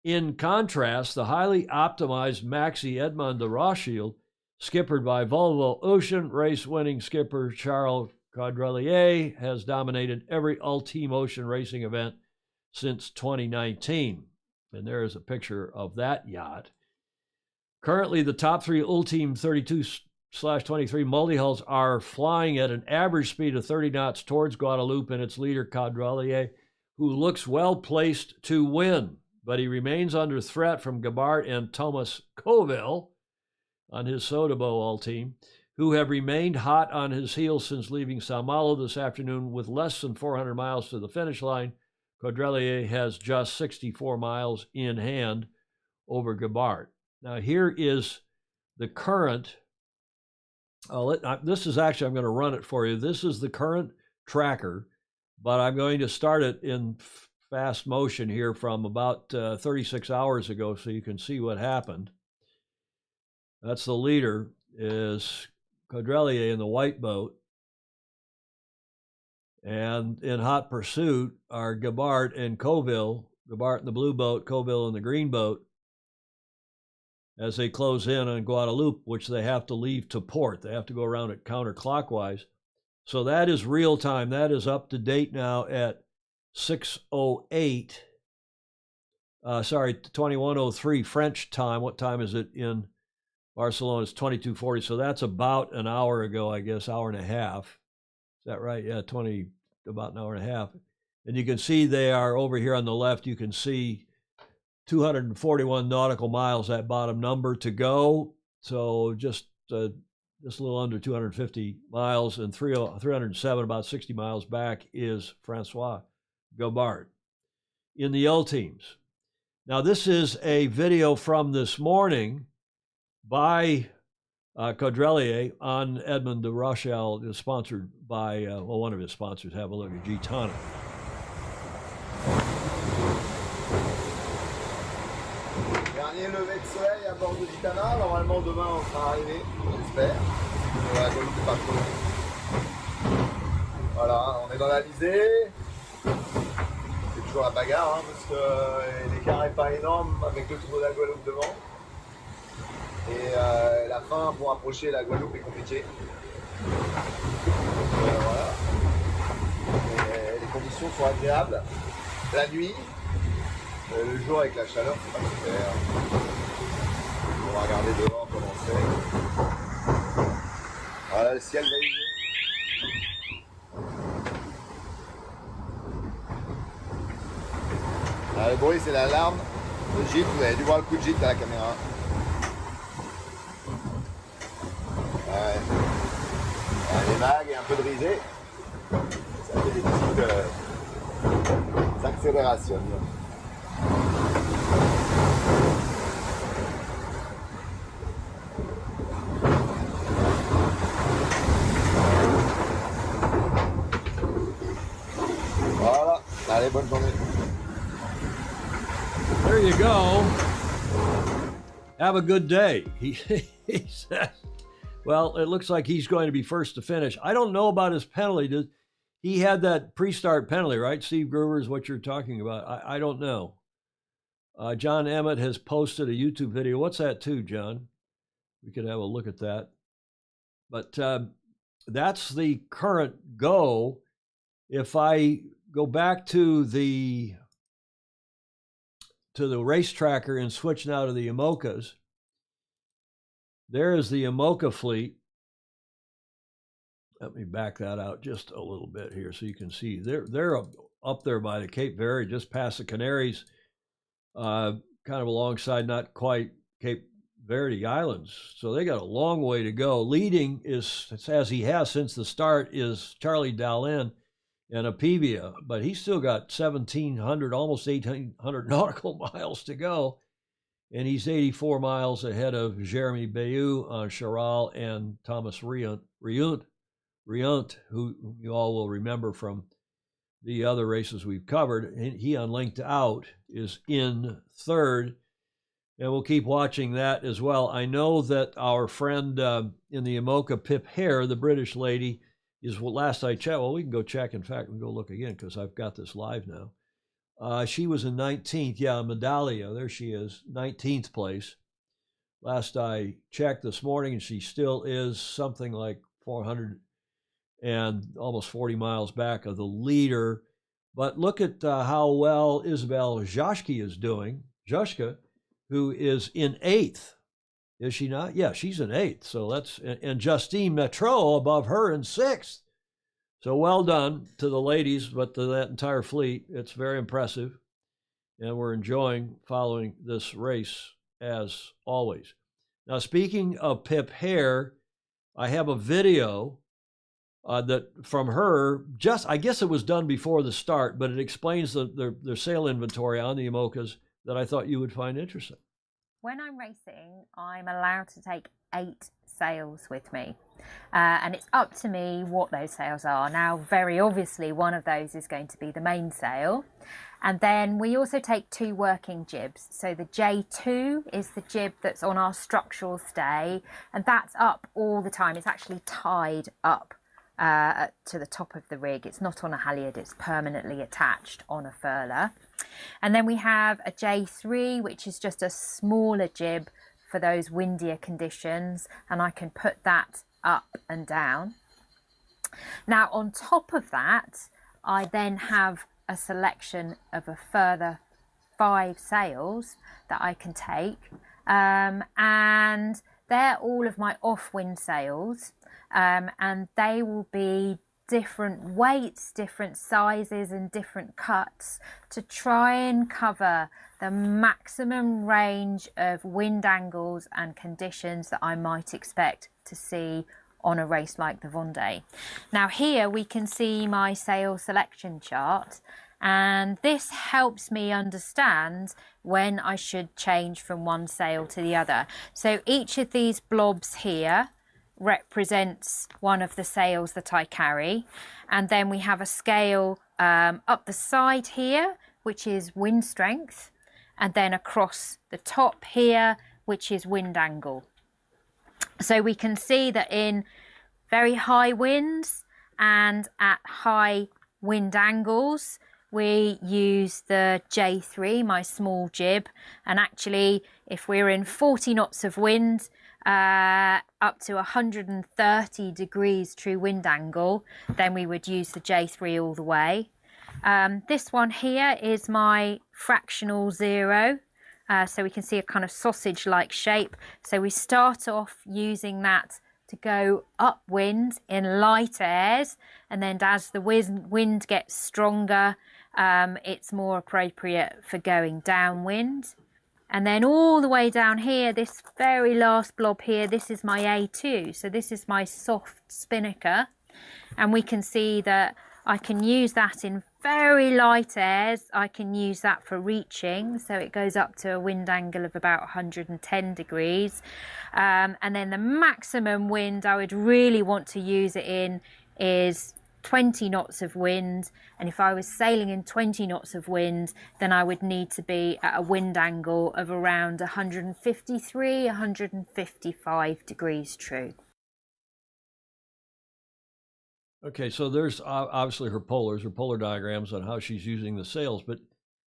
A: In contrast, the highly optimized Maxi Edmond de Rothschild, skippered by Volvo Ocean race-winning skipper Charles Caudrelier, has dominated every Ultime Ocean racing event since 2019. And there is a picture of that yacht. Currently, the top three Ultime 32/23 multi-hulls are flying at an average speed of 30 knots towards Guadeloupe and its leader, Caudrelier, who looks well-placed to win. But he remains under threat from Gabart and Thomas Coville on his Sodebo Ultime, who have remained hot on his heels since leaving Sao Malo this afternoon with less than 400 miles to the finish line. Caudrelier has just 64 miles in hand over Gabart. Now here is the current, this is actually, I'm going to run it for you. This is the current tracker, but I'm going to start it in fast motion here from about 36 hours ago so you can see what happened. That's the leader, is Caudrelier in the white boat. And in hot pursuit are Gabart and Coville. Gabart in the blue boat, Coville in the green boat, as they close in on Guadeloupe, which they have to leave to port. They have to go around it counterclockwise. So that is real time. That is up to date now at 6:08. 21:03 French time. What time is it in Barcelona? It's 22:40. So that's about an hour ago, I guess, hour and a half. Is that right? Yeah, about an hour and a half. And you can see they are over here on the left. You can see 241 nautical miles, that bottom number, to go. So just a little under 250 miles, and 307, about 60 miles back, is Francois Gabart in the L teams. Now, this is a video from this morning by Caudrelier on Edmond de Rochelle, is sponsored by, one of his sponsors. Have a look at G-Tonic.
F: Dernier lever de soleil à bord de Gitana. Normalement, demain, on sera arrivé, j'espère. La Guadeloupe n'est pas trop loin. Voilà, on est dans l'Alizé. C'est toujours la bagarre, hein, parce que l'écart n'est pas énorme avec le trou de la Guadeloupe devant. Et la fin pour approcher la Guadeloupe est compliquée. Voilà. Et les conditions sont agréables. La nuit, le jour avec la chaleur, c'est pas super. On va regarder devant comment c'est. Voilà, le ciel grisé. Ah, le bruit, c'est l'alarme de gîte. Vous avez dû voir le coup de gîte à la caméra. Ouais. Les vagues et un peu de risée. Ça fait des petites accélérations. Voilà. Allez, bonne journée.
A: There you go. Have a good day. He says. Well, it looks like he's going to be first to finish. I don't know about his penalty. He had that pre-start penalty, right? Steve Gruber is what you're talking about. I don't know. John Emmett has posted a YouTube video. What's that too, John? We could have a look at that. But that's the current go. If I go back to the race tracker and switch now to the IMOCAs, there is the IMOCA fleet. Let me back that out just a little bit here so you can see. They're up there by the Cape Verde, just past the Canaries, kind of alongside, not quite Cape Verde Islands. So they got a long way to go. Leading is, as he has since the start, is Charlie Dallin and Apivia, but he's still got 1,700, almost 1,800 nautical miles to go. And he's 84 miles ahead of Jeremy Bayou on Charal and Thomas Riant, who you all will remember from the other races we've covered. He on Linked Out is in third, and we'll keep watching that as well. I know that our friend in the IMOCA, Pip Hare, the British lady, is what last I checked. Well, we can go check. In fact, we can go look again because I've got this live now. She was in 19th. Yeah, Medallia, there she is, 19th place. Last I checked this morning, and she still is something like 400 and almost 40 miles back of the leader. But look at how well Isabel Zhashki is doing. Zhashka, who is in 8th. Is she not? Yeah, she's in 8th. So that's, and Justine Metro above her in 6th. So well done to the ladies, but to that entire fleet. It's very impressive. And we're enjoying following this race as always. Now, speaking of Pip Hare, I have a video that from her, just, I guess it was done before the start, but it explains their sail inventory on the IMOCAs that I thought you would find interesting.
G: When I'm racing, I'm allowed to take 8 sails with me. And it's up to me what those sails are. Now, very obviously, one of those is going to be the mainsail. And then we also take 2 working jibs. So the J2 is the jib that's on our structural stay, and that's up all the time. It's actually tied up to the top of the rig. It's not on a halyard, it's permanently attached on a furler. And then we have a J3, which is just a smaller jib for those windier conditions, and I can put that up and down. Now on top of that, I then have a selection of a further 5 sails that I can take, and they're all of my off-wind sails, and they will be different weights, different sizes and different cuts to try and cover the maximum range of wind angles and conditions that I might expect to see on a race like the Vendée. Now here we can see my sail selection chart, and this helps me understand when I should change from one sail to the other. So each of these blobs here represents one of the sails that I carry, and then we have a scale up the side here, which is wind strength, and then across the top here, which is wind angle. So we can see that in very high winds and at high wind angles, we use the J3, my small jib, and actually if we're in 40 knots of wind, up to 130 degrees true wind angle, then we would use the J3 all the way. This one here is my fractional 0, so we can see a kind of sausage-like shape. So we start off using that to go upwind in light airs, and then as the wind gets stronger, it's more appropriate for going downwind. And then all the way down here, this very last blob here, this is my A2. So this is my soft spinnaker. And we can see that I can use that in very light airs. I can use that for reaching. So it goes up to a wind angle of about 110 degrees. And then the maximum wind I would really want to use it in is 20 knots of wind, and if I was sailing in 20 knots of wind, then I would need to be at a wind angle of around 153, 155 degrees true.
A: Okay, so there's obviously her polar diagrams on how she's using the sails, but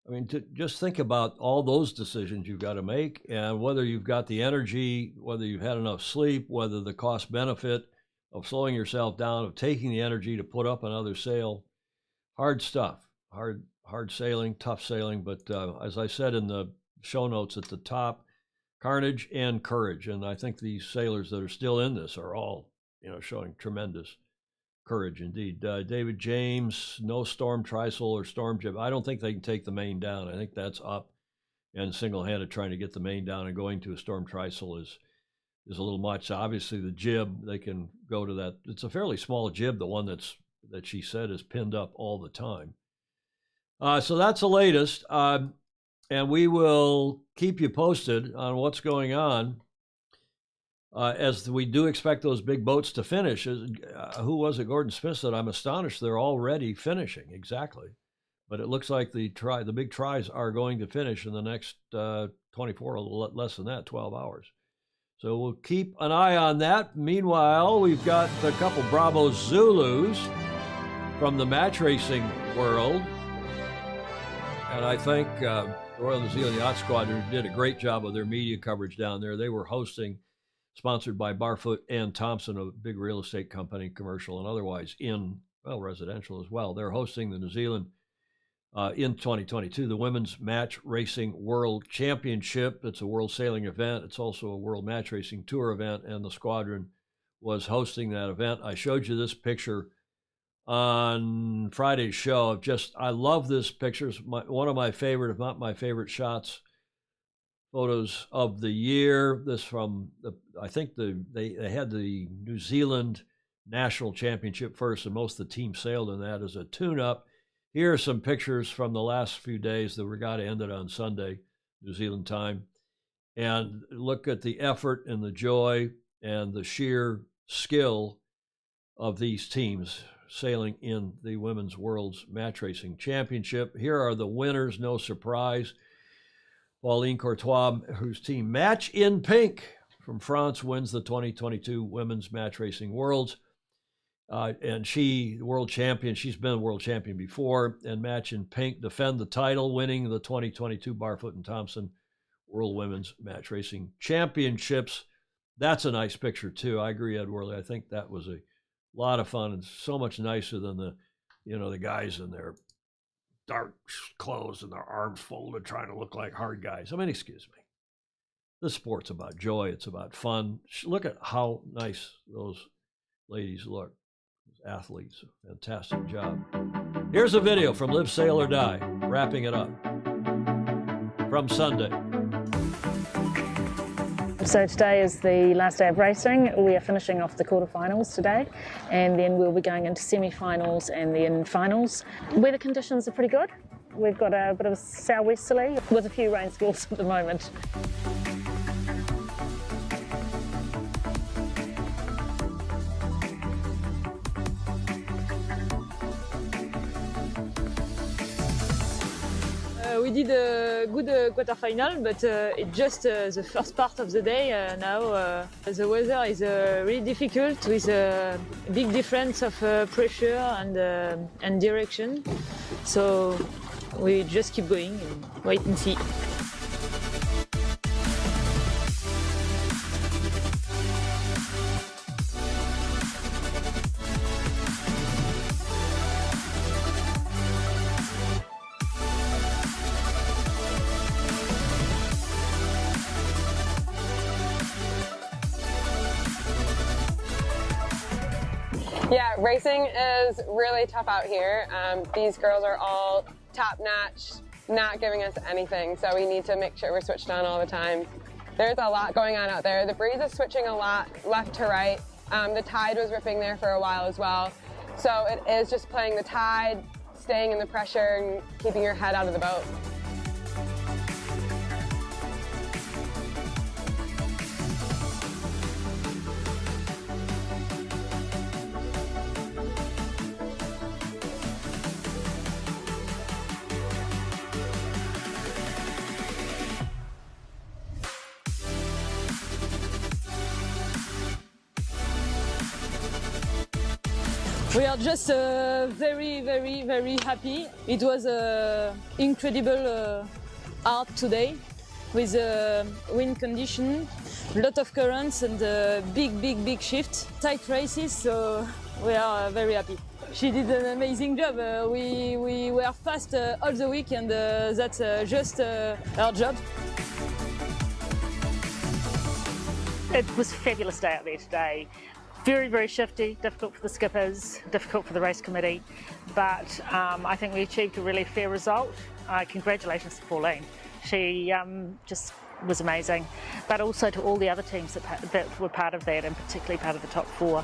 A: I mean, just think about all those decisions you've got to make, and whether you've got the energy, whether you've had enough sleep, whether the cost benefit of slowing yourself down, of taking the energy to put up another sail. Hard stuff, hard sailing, tough sailing. But as I said in the show notes at the top, carnage and courage. And I think these sailors that are still in this are all, showing tremendous courage indeed. David James, no storm trysail or storm jib. I don't think they can take the main down. I think that's up, and single-handed trying to get the main down and going to a storm trysail is a little much. Obviously the jib, they can go to that. It's a fairly small jib, the one that she said is pinned up all the time. So that's the latest, and we will keep you posted on what's going on, as we do expect those big boats to finish. Who was it? Gordon Smith said, I'm astonished they're already finishing. Exactly. But it looks like the big tries are going to finish in the next 24, less than that, 12 hours. So we'll keep an eye on that. Meanwhile, we've got a couple Bravo Zulus from the match racing world. And I think the Royal New Zealand Yacht Squadron did a great job of their media coverage down there. They were hosting, sponsored by Barfoot and Thompson, a big real estate company, commercial and otherwise, residential as well. They're hosting the New Zealand in 2022, the Women's Match Racing World Championship. It's a world sailing event. It's also a world match racing tour event, and the squadron was hosting that event. I showed you this picture on Friday's show. I love this picture. It's one of my favorite, if not my favorite photos of the year. This from I think they had the New Zealand National Championship first, and most of the team sailed in that as a tune-up. Here are some pictures from the last few days. The regatta ended on Sunday, New Zealand time. And look at the effort and the joy and the sheer skill of these teams. sailing in the Women's World's Match Racing Championship. Here are the winners, no surprise. Pauline Courtois, whose team Match in Pink from France wins the 2022 Women's Match Racing Worlds. And she, world champion, she's been a world champion before, and Match in Pink defend the title, winning the 2022 Barfoot and Thompson World Women's Match Racing Championships. That's a nice picture, too. I agree, Ed Worley. I think that was a lot of fun and so much nicer than the guys in their dark clothes and their arms folded trying to look like hard guys. I mean, excuse me. This sport's about joy. It's about fun. Look at how nice those ladies look. Athletes, fantastic job. Here's a video from Live, Sail, or Die, wrapping it up from Sunday.
H: So today is the last day of racing. We are finishing off the quarterfinals today, and then we'll be going into semi-finals and then finals. Weather conditions are pretty good. We've got a bit of a southwesterly with a few rain squalls at the moment.
I: We did a good quarterfinal, but it's just the first part of the day. Now the weather is really difficult with a big difference of pressure and direction. So we just keep going and wait and see.
J: Yeah, racing is really tough out here. These girls are all top-notch, not giving us anything, so we need to make sure we're switched on all the time. There's a lot going on out there. The breeze is switching a lot left to right. The tide was ripping there for a while as well. So it is just playing the tide, staying in the pressure, and keeping your head out of the boat.
I: We are just very, very, very happy. It was incredible art today with wind condition, a lot of currents and big shift. Tight races, so we are very happy. She did an amazing job. We were fast all the week, and that's just our job.
H: It was a fabulous day out there today. Very, very shifty, difficult for the skippers, difficult for the race committee, but I think we achieved a really fair result. Congratulations to Pauline. She just was amazing, but also to all the other teams that were part of that, and particularly part of the top four.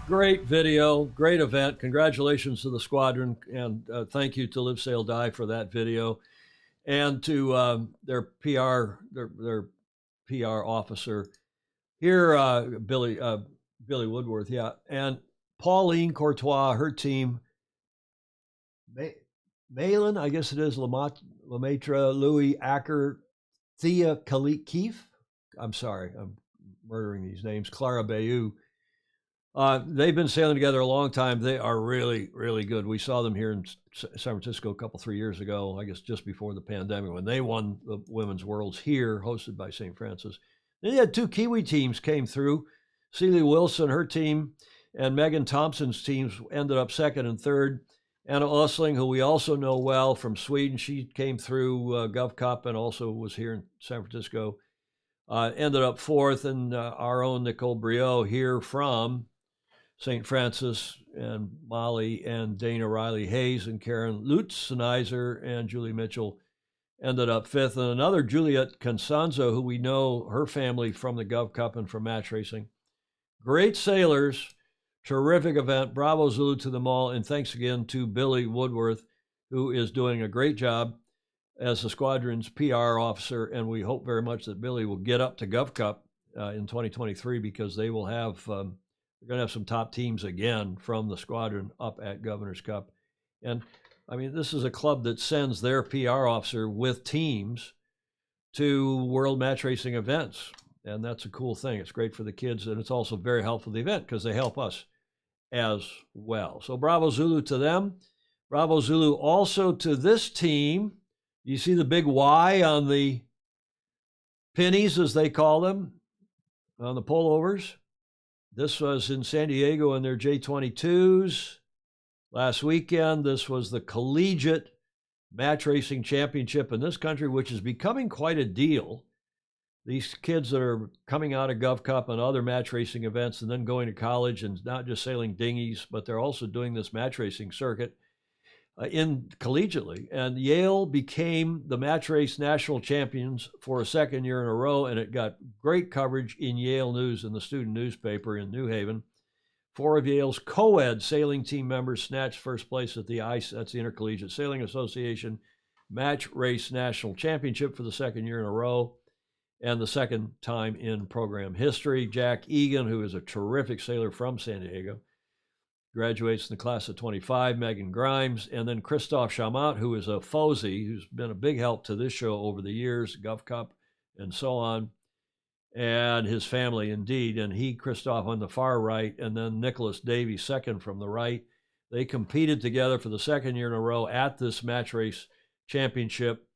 A: Great video, great event. Congratulations to the squadron, and thank you to Live, Sail, Die for that video, and to their PR officer here, Billy Woodworth, yeah, and Pauline Courtois, her team, Malin, I guess it is, Lemaitre, Louis Acker, Thea Keefe. I'm sorry, I'm murdering these names. Clara Bayou. They've been sailing together a long time. They are really, really good. We saw them here in San Francisco 3 years ago, I guess just before the pandemic, when they won the Women's Worlds here, hosted by St. Francis. Then you had two Kiwi teams came through. Celia Wilson, her team, and Megan Thompson's teams ended up second and third. Anna Osling, who we also know well from Sweden, she came through Gov Cup and also was here in San Francisco. Ended up fourth, and our own Nicole Briot here from St. Francis, and Molly and Dana Riley Hayes and Karen Lutzenizer and Julie Mitchell ended up fifth. And another, Juliet Constanzo, who we know her family from the Gov Cup and from match racing. Great sailors, terrific event. Bravo Zulu to them all. And thanks again to Billy Woodworth, who is doing a great job as the squadron's PR officer. And we hope very much that Billy will get up to Gov Cup in 2023, because they will have, they're going to have some top teams again from the squadron up at Governor's Cup. And I mean, this is a club that sends their PR officer with teams to world match racing events. And that's a cool thing. It's great for the kids. And it's also very helpful to the event because they help us as well. So Bravo Zulu to them. Bravo Zulu also to this team. You see the big Y on the pennies, as they call them, on the pullovers. This was in San Diego in their J22s. Last weekend, this was the Collegiate Match Racing Championship in this country, which is becoming quite a deal. These kids that are coming out of Gov Cup and other match racing events and then going to college and not just sailing dinghies, but they're also doing this match racing circuit in collegiately. And Yale became the match race national champions for a second year in a row, and it got great coverage in Yale News and the student newspaper in New Haven. 4 of Yale's co-ed sailing team members snatched first place at the ICE, that's the Intercollegiate Sailing Association, Match Race National Championship for the second year in a row, and the second time in program history. Jack Egan, who is a terrific sailor from San Diego, graduates in the class of 25, Megan Grimes, and then Christophe Chamant, who is a FOSI, who's been a big help to this show over the years, Gov Cup and so on, and his family indeed. And he, Christophe, on the far right, and then Nicholas Davies, second from the right. They competed together for the second year in a row at this match race championship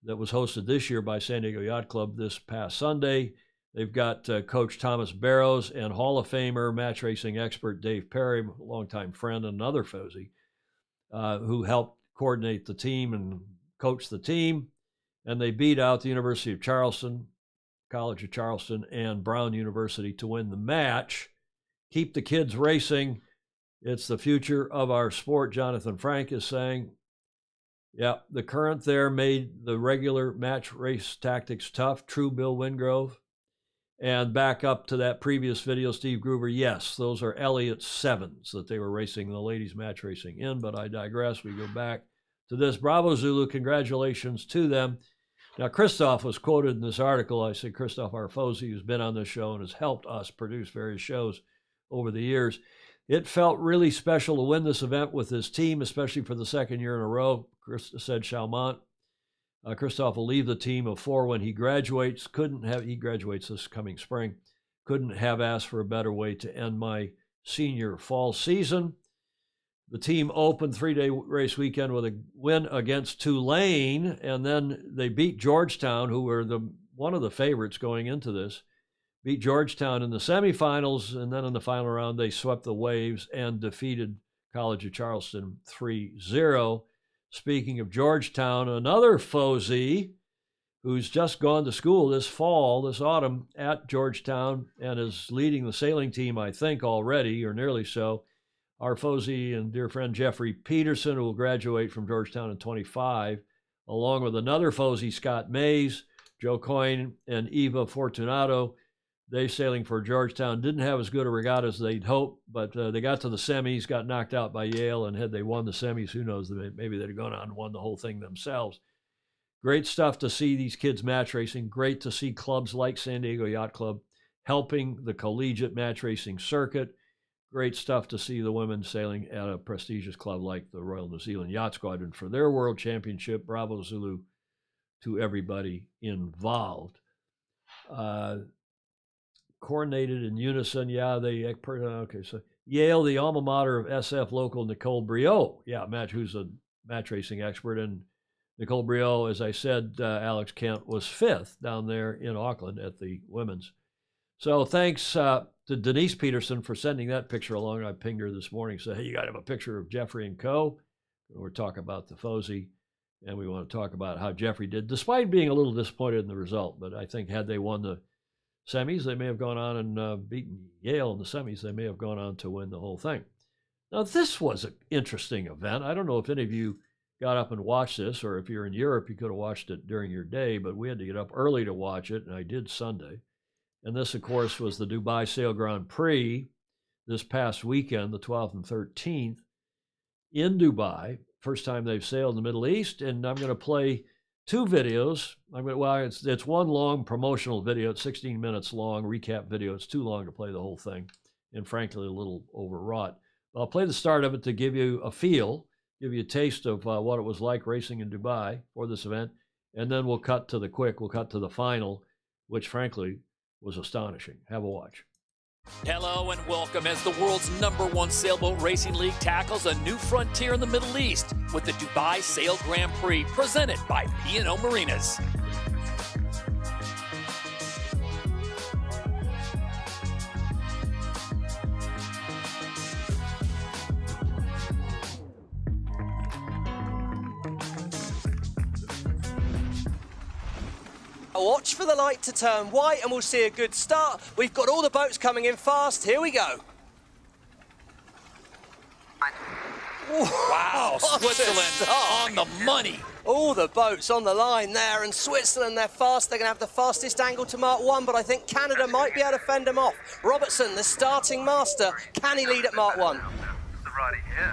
A: that was hosted this year by San Diego Yacht Club this past Sunday. They've got Coach Thomas Barrows and Hall of Famer match racing expert Dave Perry, a longtime friend and another FOSI, who helped coordinate the team and coach the team. And they beat out the University of Charleston, College of Charleston, and Brown University to win the match. Keep the kids racing. It's the future of our sport, Jonathan Frank is saying. Yeah, the current there made the regular match race tactics tough. True, Bill Wingrove. And back up to that previous video, Steve Groover, yes, those are Elliott 7s that they were racing the ladies match racing in, but I digress. We go back to this. Bravo Zulu, congratulations to them. Now, Christophe was quoted in this article. I say Christophe Arfosi, who's been on this show and has helped us produce various shows over the years. It felt really special to win this event with his team, especially for the second year in a row. Chris said Chalmont. Christophe will leave the team of 4 when he graduates. He graduates this coming spring. Couldn't have asked for a better way to end my senior fall season. The team opened 3-day race weekend with a win against Tulane, and then they beat Georgetown, who were one of the favorites going into this. Beat Georgetown in the semifinals, and then in the final round, they swept the Waves and defeated College of Charleston 3-0. Speaking of Georgetown, another FOSI who's just gone to school this autumn at Georgetown and is leading the sailing team, I think, already, or nearly so. Our FOSI and dear friend Jeffrey Peterson, who will graduate from Georgetown in 25, along with another FOSI, Scott Mays, Joe Coyne, and Eva Fortunato. They sailing for Georgetown. Didn't have as good a regatta as they'd hoped, but they got to the semis, got knocked out by Yale, and had they won the semis, who knows, maybe they'd have gone on and won the whole thing themselves. Great stuff to see these kids match racing. Great to see clubs like San Diego Yacht Club helping the collegiate match racing circuit. Great stuff to see the women sailing at a prestigious club like the Royal New Zealand Yacht Squadron for their World Championship. Bravo Zulu to everybody involved. Coordinated in unison. Yeah, okay, so Yale, the alma mater of SF local Nicole Briot. Yeah, who's a match racing expert. And Nicole Briot, as I said, Alex Kent was 5th down there in Auckland at the women's. So thanks to Denise Peterson for sending that picture along. I pinged her this morning, said, hey, you got to have a picture of Jeffrey and co. We're talking about the FOSI, and we want to talk about how Jeffrey did, despite being a little disappointed in the result. But I think had they won the semis, they may have gone on and beaten Yale in the semis. They may have gone on to win the whole thing. Now, this was an interesting event. I don't know if any of you got up and watched this, or if you're in Europe, you could have watched it during your day, but we had to get up early to watch it, and I did Sunday. And this, of course, was the Dubai Sail Grand Prix this past weekend, the 12th and 13th, in Dubai. First time they've sailed in the Middle East, and I'm going to play two videos. It's one long promotional video. It's 16 minutes long, recap video. It's too long to play the whole thing, and frankly, a little overwrought. But I'll play the start of it to give you a feel, give you a taste of what it was like racing in Dubai for this event, and then we'll cut to the final, which frankly was astonishing. Have a watch.
K: Hello and welcome as the world's #1 sailboat racing league tackles a new frontier in the Middle East with the Dubai Sail Grand Prix presented by P&O Marinas.
L: Watch for the light to turn white and we'll see a good start. We've got all the boats coming in fast. Here we go.
K: Wow, Switzerland on the money.
L: All the boats on the line there, and Switzerland, they're fast. They're going to have the fastest angle to Mark 1, but I think Canada might be able to fend them off. Robertson, the starting master, can he lead at Mark 1?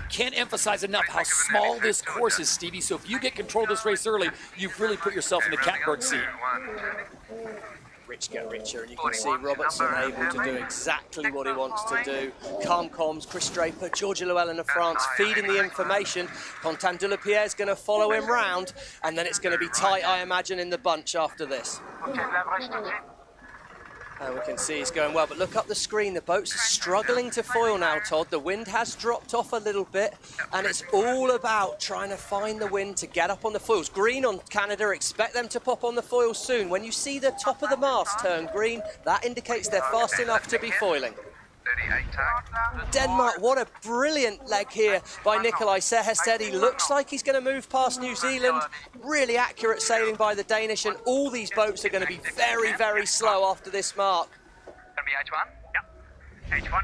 K: Can't emphasize enough how small this course is, Stevie, so if you get control of this race early, you've really put yourself in the catbird seat.
L: Rich get richer, and you can see Robertson able to do exactly what he wants to do. Calm comms, Chris Draper, Georgia Llewellyn of France feeding the information. Quentin de la Pierre is going to follow him round, and then it's going to be tight, I imagine, in the bunch after this. And we can see he's going well, but look up the screen. The boats are struggling to foil now, Todd. The wind has dropped off a little bit, and it's all about trying to find the wind to get up on the foils. Green on Canada, expect them to pop on the foils soon. When you see the top of the mast turn green, that indicates they're fast enough to be foiling. Denmark, what a brilliant leg here by Nikolaj Sejersted. He looks like he's going to move past New Zealand. Really accurate sailing by the Danish, and all these boats are going to be very, very slow after this mark.
M: Going to be H1? Yep. H1.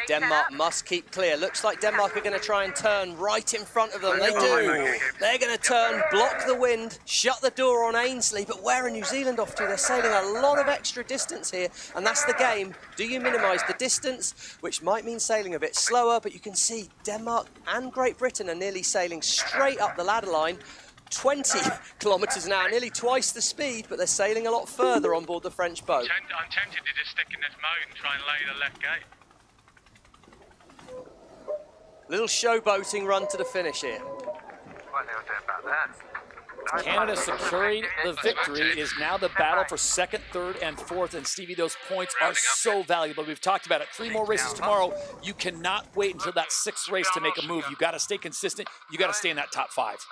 L: Denmark must keep clear. Looks like Denmark are going to try and turn right in front of them. They do. They're going to turn, block the wind, shut the door on Ainsley. But where are New Zealand off to? They're sailing a lot of extra distance here, and that's the game. Do you minimise the distance, which might mean sailing a bit slower, but you can see Denmark and Great Britain are nearly sailing straight up the ladder line. 20 kilometres an hour, nearly twice the speed, but they're sailing a lot further on board the French boat.
M: I'm tempted to just stick in this mode and try and lay the left gate.
L: Little showboating run to the finish here.
K: Canada securing the victory. It is now the battle for second, third, and fourth. And Stevie, those points are so valuable. We've talked about it. 3 more races tomorrow. You cannot wait until that 6th race to make a move. You've got to stay consistent. You got to stay in that top 5.
M: It's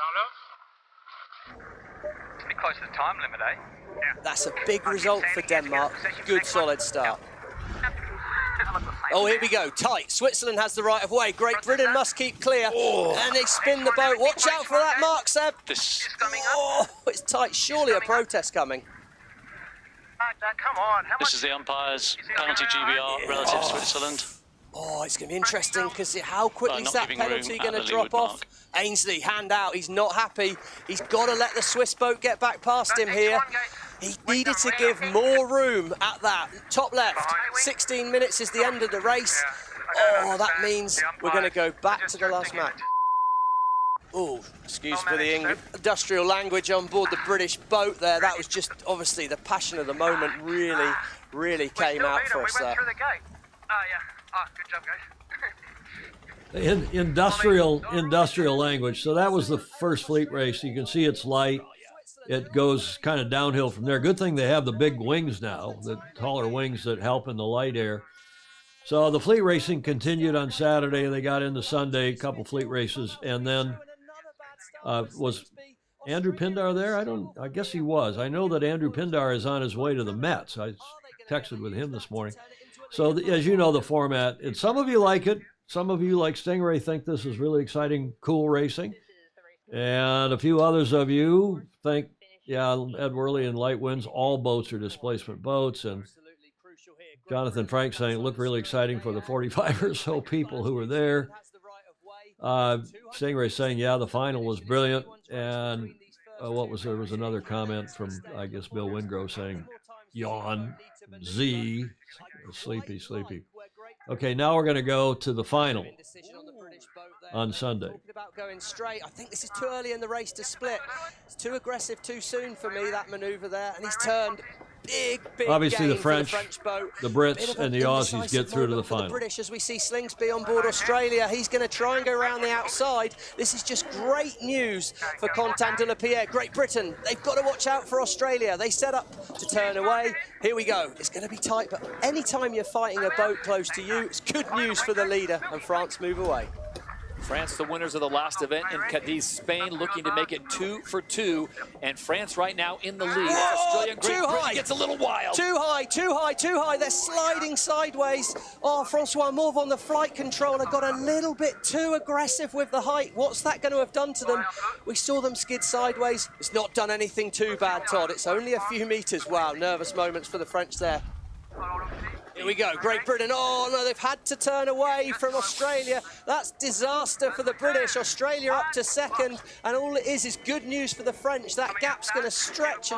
M: a bit close to the time limit, eh? Yeah.
L: That's a big result for Denmark. Good, solid start. Oh, here we go, tight. Switzerland has the right of way. Great Britain must keep clear. And they spin the boat. Watch out for that mark, Seb. Oh, it's tight. Surely a protest coming.
M: Come on.
N: This is the umpire's penalty GBR relative to Switzerland.
L: Oh, it's going to be interesting because how quickly is that penalty going to drop off? Ainsley, hand out. He's not happy. He's got to let the Swiss boat get back past him here. He needed to give more room at that. Top left, 16 minutes is the end of the race. Oh, that means we're going to go back to the last match. Oh, excuse for the industrial language on board the British boat there. That was just, obviously, the passion of the moment really came out for us there.
M: Good job,
A: guys. Industrial language. So that was the first fleet race. You can see it's light. It goes kind of downhill from there. Good thing they have the big wings now, the taller wings that help in the light air. So the fleet racing continued on Saturday. They got into Sunday, a couple fleet races, and then was Andrew Pindar there? I guess he was. I know that Andrew Pindar is on his way to the Mets. I texted with him this morning. So as you know, the format, and some of you like it. Some of you, like Stingray, think this is really exciting, cool racing. And a few others of you think, yeah, Ed Worley and light winds, all boats are displacement boats. And Jonathan Frank saying it looked really exciting for the 45 or so people who were there. Stingray saying, yeah, the final was brilliant. And there was another comment from, I guess, Bill Wingrove saying, yawn, Z, sleepy. Okay, now we're going to go to the final on Sunday.
L: Talking about going straight. I think this is too early in the race to split. It's too aggressive too soon for me, that manoeuvre there. And he's turned big
A: Obviously,
L: gain
A: the French,
L: for the French boat.
A: the Brits, and the Aussies get through to the final.
L: The British, as we see Slingsby on board Australia, he's going to try and go around the outside. This is just great news for Quentin de la Pierre. Great Britain, they've got to watch out for Australia. They set up to turn away. Here we go. It's going to be tight, but anytime you're fighting a boat close to you, it's good news for the leader, and France move away.
K: France, the winners of the last event in Cadiz, Spain, looking to make it 2 for 2. And France right now in the lead. Australia and Great Britain gets a little wild.
L: Too high. They're sliding sideways. Oh, Francois Mauve on the flight controller got a little bit too aggressive with the height. What's that going to have done to them? We saw them skid sideways. It's not done anything too bad, Todd. It's only a few meters. Wow, nervous moments for the French there. Here we go, Great Britain. Oh, no, they've had to turn away from Australia. That's disaster for the British. Australia up to second, and all it is good news for the French. That gap's going to stretch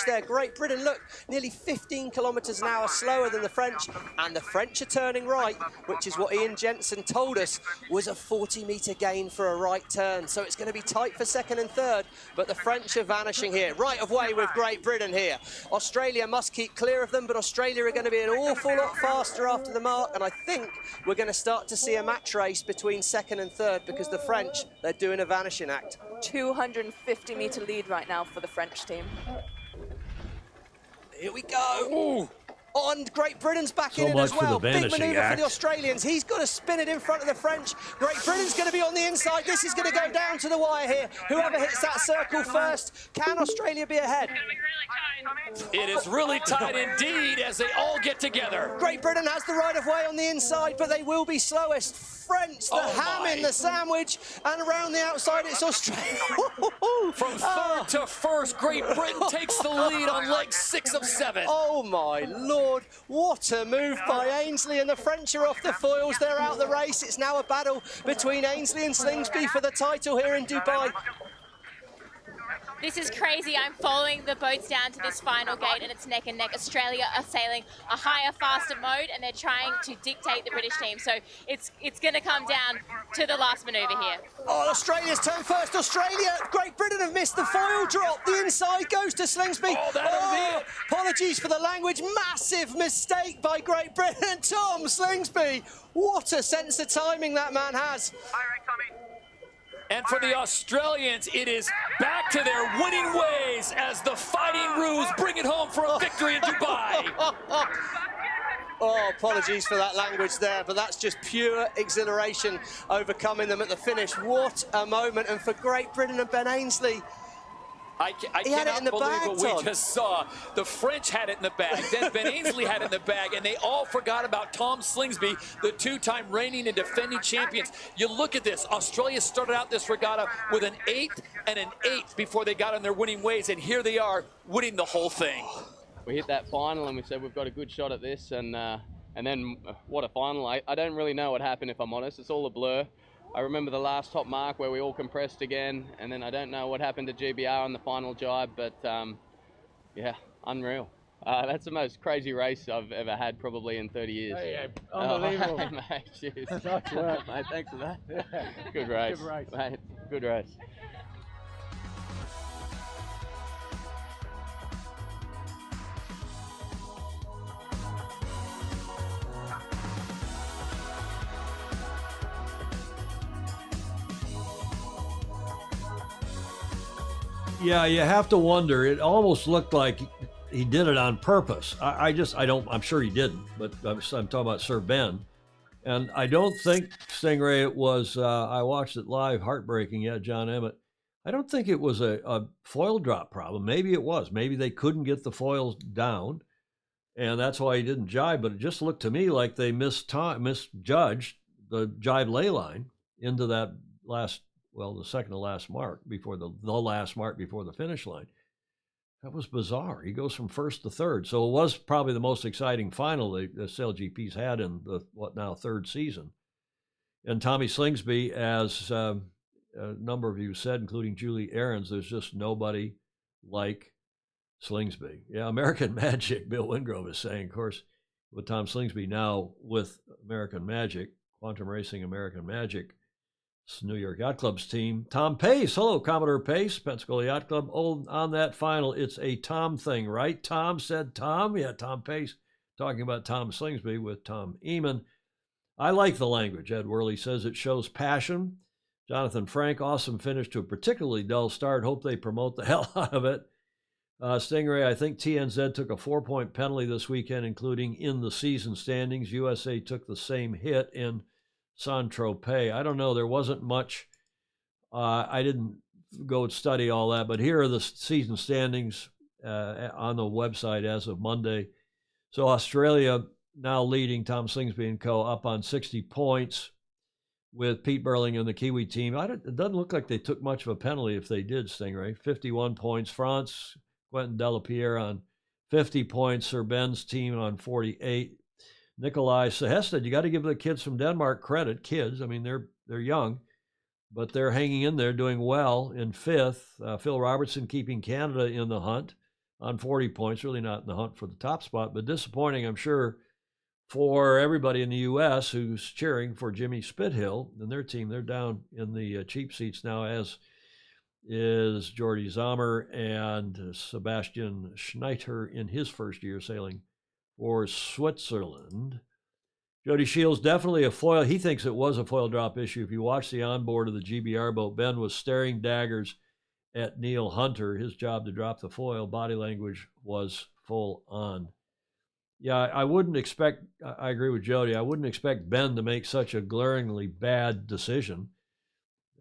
L: there. Great Britain, look, nearly 15 kilometres an hour slower than the French, and the French are turning right, which is what Ian Jensen told us was a 40-metre gain for a right turn. So it's going to be tight for second and third, but the French are vanishing here. Right of way with Great Britain here. Australia must keep clear of them, but Australia are going to be an awful lot faster after the mark, and I think we're going to start to see a match race between second and third because the French, they're doing a vanishing act.
O: 250-metre lead right now for the French team.
L: Here we go. Ooh. Oh, and Great Britain's back
A: So
L: in it
A: much
L: as well.
A: for the
L: Big
A: vanishing
L: manoeuvre for
A: act.
L: the Australians. He's got to spin it in front of the French. Great Britain's going to be on the inside. This is going to go down to the wire here. Whoever hits that circle first, can Australia be ahead?
K: It is really tight indeed as they all get together.
L: Great Britain has the right of way on the inside, but they will be slowest. French, the ham in the sandwich, and around the outside it's Australia.
K: From third to first, Great Britain takes the lead on leg 6 of 7.
L: Oh my Lord, what a move by Ainsley, and the French are off the foils. They're out the race. It's now a battle between Ainsley and Slingsby for the title here in Dubai.
P: This is crazy. I'm following the boats down to this final gate and it's neck and neck. Australia are sailing a higher, faster mode and they're trying to dictate the British team. So it's going to come down to the last manoeuvre here.
L: Oh, Australia's turn first. Australia, Great Britain have missed the foil drop. The inside goes to Slingsby. Oh, apologies for the language. Massive mistake by Great Britain. And Tom Slingsby, what a sense of timing that man has.
K: And for the Australians, it is back to their winning ways as the Fighting Roos bring it home for a victory in Dubai.
L: Oh, apologies for that language there, but that's just pure exhilaration overcoming them at the finish. What a moment. And for Great Britain and Ben Ainsley,
K: I cannot believe what we just saw. The French had it in the bag, then Ben Ainsley had it in the bag, and they all forgot about Tom Slingsby, the two-time reigning and defending champions. You look at this. Australia started out this regatta with an 8th and an 8th before they got on their winning ways, and here they are winning the whole thing.
Q: We hit that final and we said we've got a good shot at this, and then what a final. I don't really know what happened, if I'm honest. It's all a blur. I remember the last top mark where we all compressed again, and then I don't know what happened to GBR on the final jibe, but yeah, unreal. That's the most crazy race I've ever had probably in 30 years.
R: Hey, unbelievable.
Q: Oh, mate, cheers.
R: Nice work.
Q: Mate, thanks for that. Good race.
R: Good race.
Q: Mate, good race.
A: Yeah, you have to wonder. It almost looked like he did it on purpose. I'm sure he didn't, but I'm talking about Sir Ben. And I don't think, Stingray, it was, I watched it live, heartbreaking, yeah, John Emmett. I don't think it was a foil drop problem. Maybe it was. Maybe they couldn't get the foils down, and that's why he didn't jibe. But it just looked to me like they misjudged the jibe lay line into that the second to last mark before the last mark before the finish line. That was bizarre. He goes from first to third. So it was probably the most exciting final the SailGP's had in the, third season. And Tommy Slingsby, as a number of you said, including Julie Ahrens, there's just nobody like Slingsby. Yeah, American Magic, Bill Wingrove is saying, of course, with Tom Slingsby now with American Magic, Quantum Racing American Magic, it's New York Yacht Club's team. Tom Pace, hello, Commodore Pace, Pensacola Yacht Club. Oh, on that final, it's a Tom thing, right? Tom said Tom. Yeah, Tom Pace talking about Tom Slingsby with Tom Eamon. I like the language. Ed Worley says it shows passion. Jonathan Frank, awesome finish to a particularly dull start. Hope they promote the hell out of it. Stingray, I think TNZ took a 4-point penalty this weekend, including in the season standings. USA took the same hit in Saint-Tropez. I don't know. There wasn't much. I didn't go study all that, but here are the season standings on the website as of Monday. So Australia now leading, Tom Slingsby and co. up on 60 points with Pete Burling and the Kiwi team. It doesn't look like they took much of a penalty if they did, Stingray. 51 points. France, Quentin Delapierre on 50 points. Sir Ben's team on 48. Nikolai Sehested, you got to give the kids from Denmark credit. Kids, I mean, they're young, but they're hanging in there, doing well in fifth. Phil Robertson keeping Canada in the hunt on 40 points. Really not in the hunt for the top spot, but disappointing, I'm sure, for everybody in the U.S. who's cheering for Jimmy Spithill and their team. They're down in the cheap seats now, as is Jordi Zammer and Sebastian Schneider in his first year sailing for Switzerland. Jody Shields, definitely a foil. He thinks it was a foil drop issue. If you watch the onboard of the GBR boat, Ben was staring daggers at Neil Hunter. His job to drop the foil. Body language was full on. Yeah, I wouldn't expect, I agree with Jody, I wouldn't expect Ben to make such a glaringly bad decision.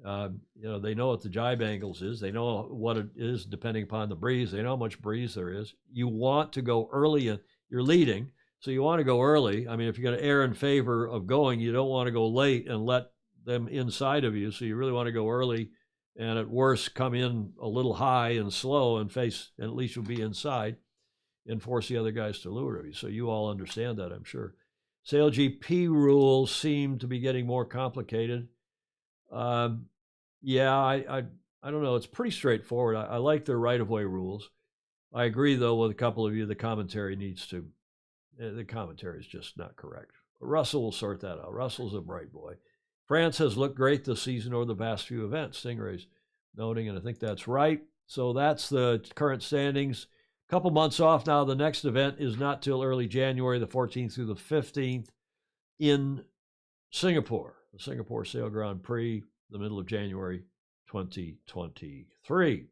A: They know what the jibe angles is. They know what it is depending upon the breeze. They know how much breeze there is. You want to go early, and you're leading, so you want to go early. I mean, if you're going to err in favor of going, you don't want to go late and let them inside of you. So you really want to go early, and at worst, come in a little high and slow and face, and at least you'll be inside and force the other guys to leeward of you. So you all understand that, I'm sure. SailGP rules seem to be getting more complicated. I don't know. It's pretty straightforward. I like their right-of-way rules. I agree, though, with a couple of you. The commentary is just not correct. But Russell will sort that out. Russell's a bright boy. France has looked great this season over the past few events. Stingray's noting, and I think that's right. So that's the current standings. Couple months off now. The next event is not till early January, the 14th through the 15th in Singapore. The Singapore Sail Grand Prix, the middle of January 2023.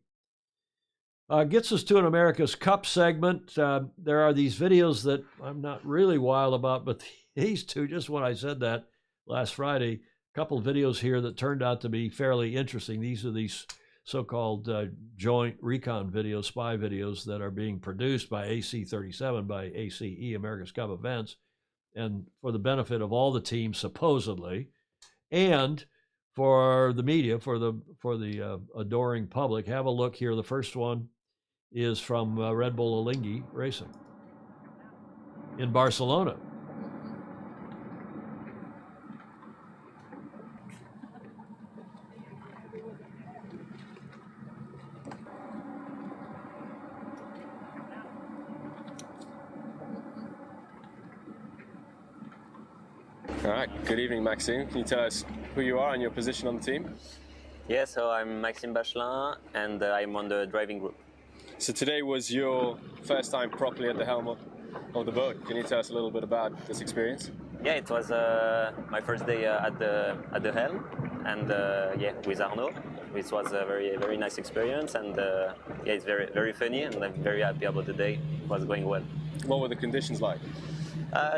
A: Gets us to an America's Cup segment. There are these videos that I'm not really wild about, but these two, just when I said that last Friday, a couple of videos here that turned out to be fairly interesting. These are these so-called joint recon videos, spy videos that are being produced by AC-37, by ACE, America's Cup Events, and for the benefit of all the teams, supposedly, and for the media, for the adoring public. Have a look here. The first one is from Red Bull Alinghi Racing in Barcelona.
S: All right, good evening, Maxime. Can you tell us who you are and your position on the team?
T: Yeah, so I'm Maxime Bachelin and I'm on the driving group.
S: So today was your first time properly at the helm of the boat. Can you tell us a little bit about this experience?
T: Yeah, it was my first day at the helm, and with Arnaud. It was a very nice experience, and it's very funny, and I'm very happy about the day. It was going well.
S: What were the conditions like?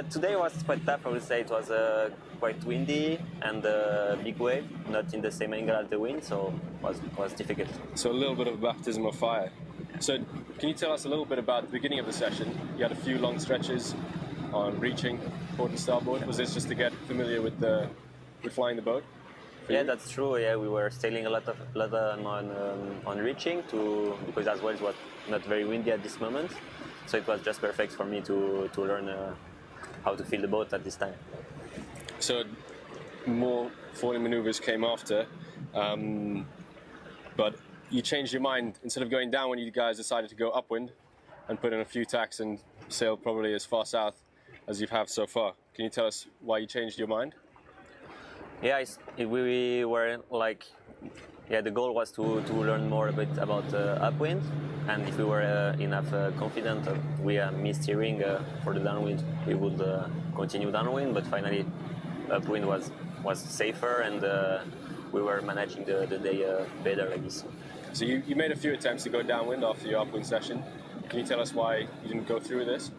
T: Today was quite tough. I would say it was quite windy and big wave, not in the same angle as the wind, so it was difficult.
S: So a little bit of baptism of fire. So can you tell us a little bit about the beginning of the session? You had a few long stretches on reaching port and starboard. Was this just to get familiar with flying the boat?
T: Yeah, that's true. Yeah, we were sailing a lot on reaching because as well it was not very windy at this moment, so it was just perfect for me to learn how to feel the boat at this time.
S: So more falling maneuvers came after, but you changed your mind. Instead of going downwind, you guys decided to go upwind and put in a few tacks and sail probably as far south as you have so far. Can you tell us why you changed your mind?
T: Yeah, we were like, yeah, the goal was to learn more a bit about upwind, and if we were enough confident we are mis-steering for the downwind, we would continue downwind, but finally upwind was safer, and we were managing the day better like this.
S: So you made a few attempts to go downwind after your upwind session. Can you tell us why you didn't go through with this?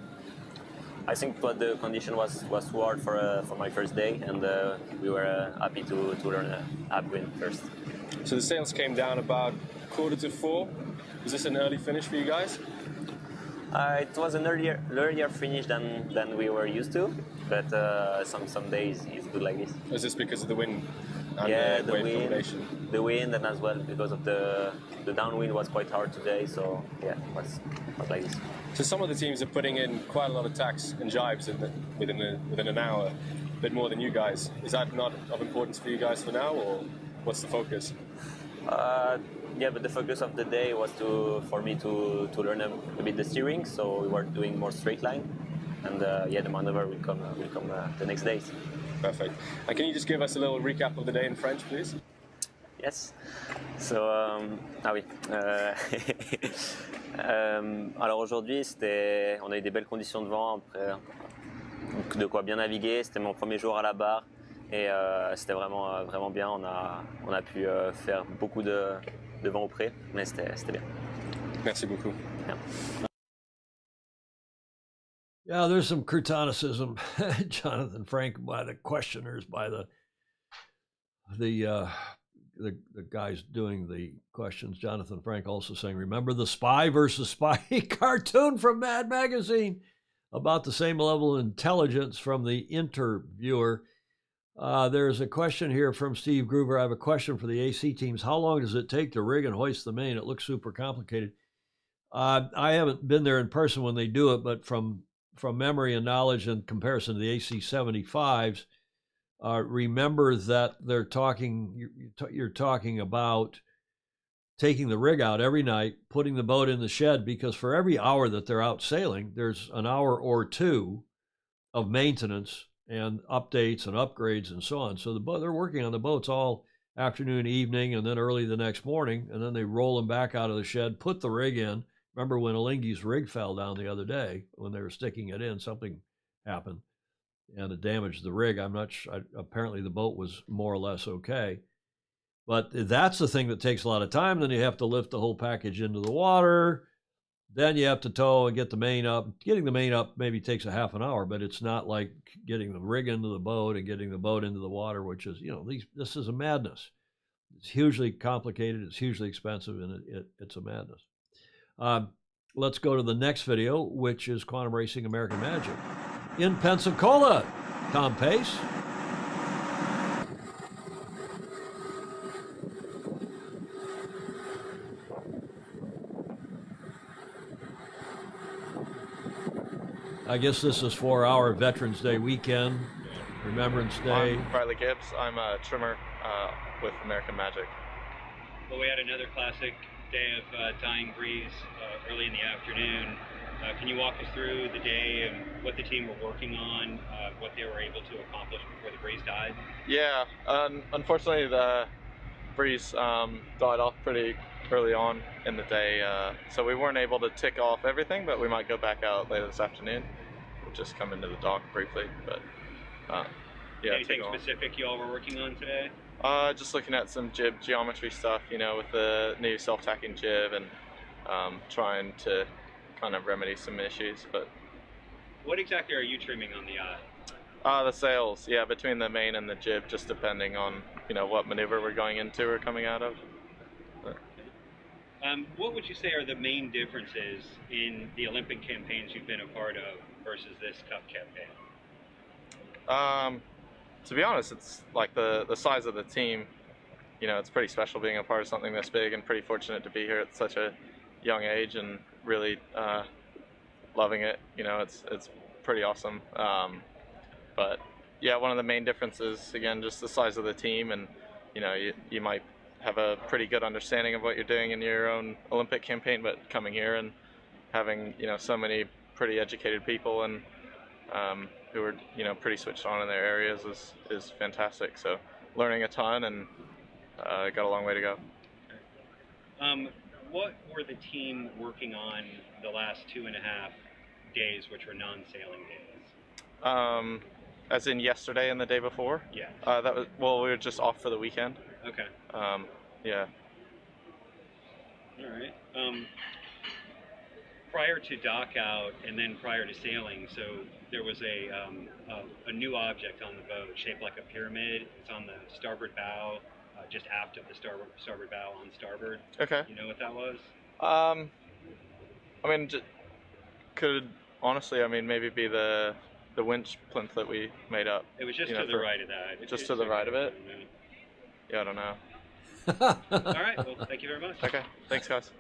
T: I think the condition was too hard for my first day, and we were happy to learn upwind first.
S: So the sails came down about 3:45. Was this an early finish for you guys?
T: It was an earlier finish than we were used to, but some days it's good like this.
S: Is this because of the wind? And
T: yeah,
S: the wave combination?
T: The wind, and as well because of the downwind was quite hard today, so yeah, it was like this.
S: So some of the teams are putting in quite a lot of tacks and jibes within an hour, a bit more than you guys. Is that not of importance for you guys for now, or what's the focus?
T: Yeah, but the focus of the day was for me to learn a bit the steering, so we were doing more straight line, and yeah, the maneuver will come the next days.
S: Perfect. And can you just give us a little recap of the day in French, please?
T: Yes. So, ah oui. Alors aujourd'hui, on a eu des belles conditions de vent, donc de quoi bien naviguer. C'était mon premier jour à la barre et c'était vraiment bien. On a pu faire beaucoup de vent au près, mais c'était bien.
S: Merci beaucoup.
T: Yeah.
A: Yeah, there's some crotonicism, Jonathan Frank, by the questioners, by the guys doing the questions. Jonathan Frank also saying, remember the Spy versus Spy cartoon from Mad Magazine? About the same level of intelligence from the interviewer. There's a question here from Steve Groover. I have a question for the AC teams. How long does it take to rig and hoist the main? It looks super complicated. I haven't been there in person when they do it, but from memory and knowledge in comparison to the AC 75s, remember that you're talking about taking the rig out every night, putting the boat in the shed, because for every hour that they're out sailing, there's an hour or two of maintenance and updates and upgrades and so on. So they're working on the boats all afternoon, evening, and then early the next morning, and then they roll them back out of the shed, put the rig in. Remember when Alinghi's rig fell down the other day when they were sticking it in, something happened and it damaged the rig. I'm not sure. Apparently the boat was more or less okay. But that's the thing that takes a lot of time. Then you have to lift the whole package into the water. Then you have to tow and get the main up. Getting the main up maybe takes a half an hour, but it's not like getting the rig into the boat and getting the boat into the water, which is, this is a madness. It's hugely complicated. It's hugely expensive, and it's a madness. Let's go to the next video, which is Quantum Racing American Magic in Pensacola. Tom Pace. I guess this is for our Veterans Day weekend, Remembrance Day.
U: I'm Riley Gibbs. I'm a trimmer with American Magic.
V: Well, we had another classic day of dying breeze early in the afternoon. Can you walk us through the day and what the team were working on, what they were able to accomplish before the breeze died?
U: Yeah, unfortunately the breeze died off pretty early on in the day, so we weren't able to tick off everything, but we might go back out later this afternoon. We'll just come into the dock briefly, but yeah.
V: Anything specific you all were working on today?
U: Just looking at some jib geometry stuff, with the new self-tacking jib, and trying to kind of remedy some issues. But
V: what exactly are you trimming on the
U: the sails, yeah, between the main and the jib, just depending on what maneuver we're going into or coming out of. But
V: what would you say are the main differences in the Olympic campaigns you've been a part of versus this Cup campaign?
U: To be honest, it's like the size of the team. It's pretty special being a part of something this big, and pretty fortunate to be here at such a young age and really loving it. It's pretty awesome. But yeah, one of the main differences, again, just the size of the team, and you might have a pretty good understanding of what you're doing in your own Olympic campaign, but coming here and having so many pretty educated people and who are pretty switched on in their areas is fantastic. So learning a ton, and got a long way to go.
V: What were the team working on the last 2.5 days, which were non-sailing days?
U: As in yesterday and the day before?
V: Yeah.
U: We were just off for the weekend.
V: Okay.
U: Yeah.
V: All right. Prior to dock out and then prior to sailing, so there was a new object on the boat shaped like a pyramid. It's on the starboard bow, just aft of the starboard bow on starboard.
U: Okay.
V: You know what that was?
U: I mean, could honestly, maybe be the winch plinth that we made up.
V: It was just to the right of that.
U: Just to the right of it? Yeah, I don't know.
V: All right. Well, thank you very much.
U: Okay. Thanks, guys.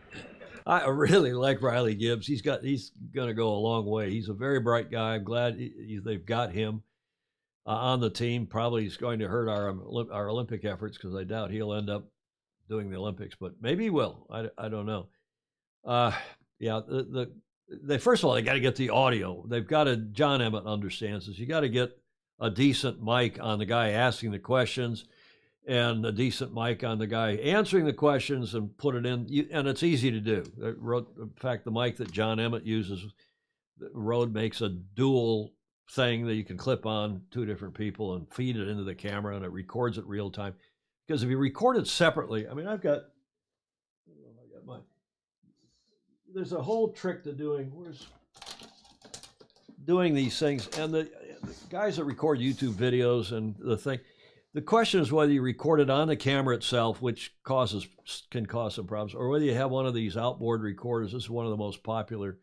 A: I really like Riley Gibbs. He's going to go a long way. He's a very bright guy. I'm glad they've got him on the team. Probably he's going to hurt our Olympic efforts, because I doubt he'll end up doing the Olympics, but maybe he will. I don't know. Yeah, they first of all, they got to get the audio. They've got to. John Emmett understands this. You got to get a decent mic on the guy asking the questions, and a decent mic on the guy answering the questions, and put it in. And it's easy to do. In fact, the mic that John Emmett uses, Rode makes a dual thing that you can clip on 2 different people and feed it into the camera, and it records it real time. Because if you record it separately, I've got mine. There's a whole trick to doing these things, and the guys that record YouTube videos and the question is whether you record it on the camera itself, which can cause some problems, or whether you have one of these outboard recorders. This is one of the most popular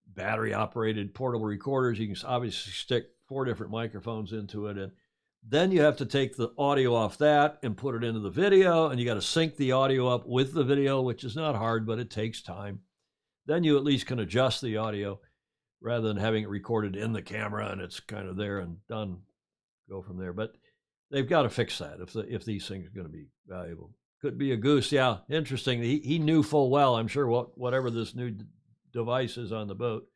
A: battery-operated portable recorders. You can obviously stick 4 different microphones into it, and then you have to take the audio off that and put it into the video, and you got to sync the audio up with the video, which is not hard, but it takes time. Then you at least can adjust the audio rather than having it recorded in the camera and it's kind of there and done. Go from there. But they've got to fix that if these things are going to be valuable. Could be a goose. Yeah, interesting. He knew full well, I'm sure, whatever this new device is on the boat.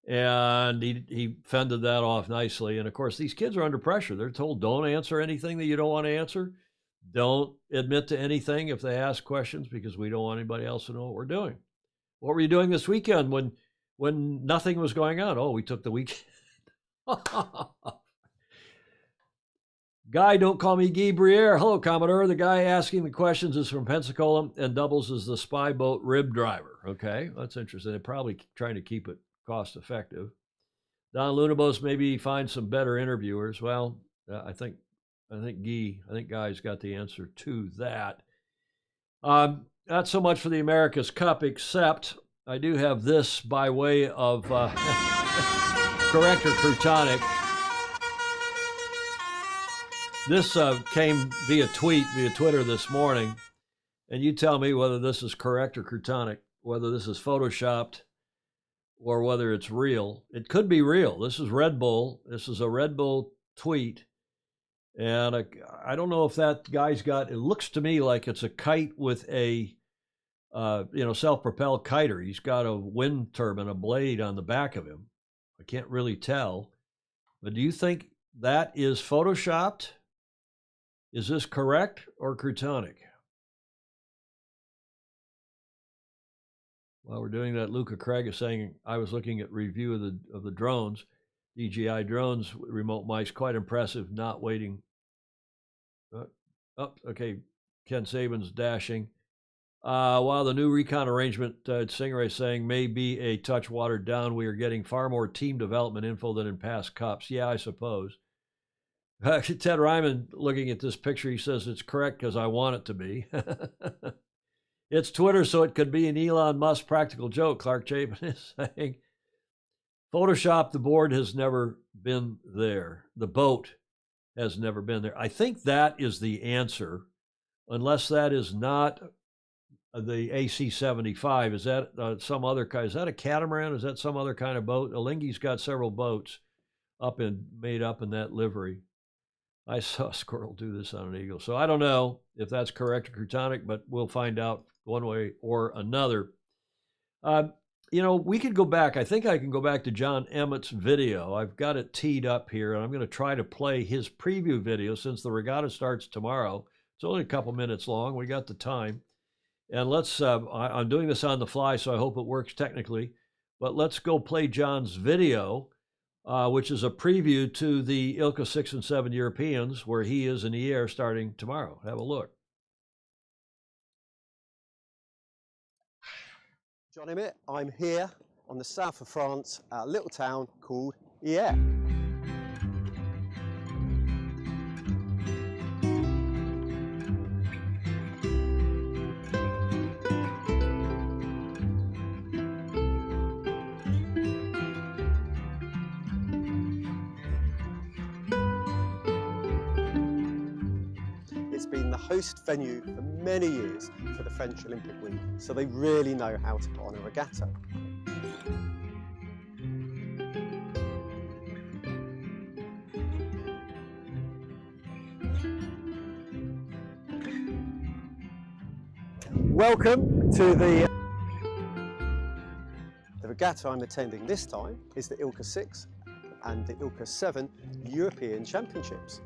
A: And he fended that off nicely. And, of course, these kids are under pressure. They're told, don't answer anything that you don't want to answer. Don't admit to anything if they ask questions, because we don't want anybody else to know what we're doing. What were you doing this weekend when nothing was going on? Oh, we took the weekend. Guy, don't call me Guy Briere. Hello, Commodore. The guy asking the questions is from Pensacola and doubles as the spy boat rib driver. Okay, that's interesting. They're probably trying to keep it cost effective. Don Lunabos, maybe find some better interviewers. Well, I think Guy's got the answer to that. Not so much for the America's Cup, except I do have this by way of Corrector Crutonic. This came via Twitter this morning, and you tell me whether this is correct or Crutonic, whether this is photoshopped or whether it's real. It could be real. This is Red Bull. This is a Red Bull tweet. And I don't know if that guy's got, it looks to me like it's a kite with a, self-propelled kiter. He's got a wind turbine, a blade on the back of him. I can't really tell. But do you think that is photoshopped? Is this correct or Crutonic? While we're doing that, Luca Craig is saying, I was looking at review of the drones, DJI drones, remote mics, quite impressive, not waiting. Okay, Ken Saban's dashing. While the new recon arrangement, Stingray saying, may be a touch watered down, we are getting far more team development info than in past cups. Yeah, I suppose. Ted Ryman, looking at this picture, he says it's correct because I want it to be. It's Twitter, so it could be an Elon Musk practical joke, Clark Chapin is saying. Photoshop, the board has never been there. The boat has never been there. I think that is the answer, unless that is not the AC-75. Is that some other kind? Is that a catamaran? Is that some other kind of boat? Alinghi's got several boats made up in that livery. I saw a squirrel do this on an eagle. So I don't know if that's correct or Crutonic, but we'll find out one way or another. We could go back. I think I can go back to John Emmett's video. I've got it teed up here, and I'm going to try to play his preview video since the regatta starts tomorrow. It's only a couple minutes long. We got the time. And I'm doing this on the fly, so I hope it works technically. But let's go play John's video, which is a preview to the ILCA 6 and 7 Europeans, where he is in the air starting tomorrow. Have a look.
B: John Emmett, I'm here on the south of France at a little town called Hyères. It's been the host venue for many years for the French Olympic Week, so they really know how to put on a regatta. Welcome to the regatta I'm attending this time is the ILCA 6 and the ILCA 7 European Championships.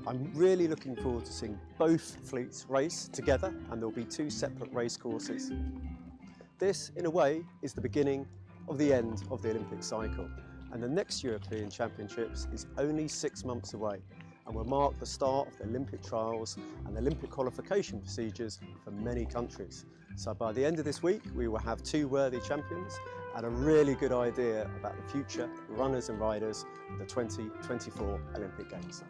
B: I'm really looking forward to seeing both fleets race together, and there'll be 2 separate race courses. This, in a way, is the beginning of the end of the Olympic cycle, and the next European Championships is only 6 months away and will mark the start of the Olympic trials and Olympic qualification procedures for many countries. So by the end of this week, we will have 2 worthy champions and a really good idea about the future runners and riders of the 2024 Olympic Games.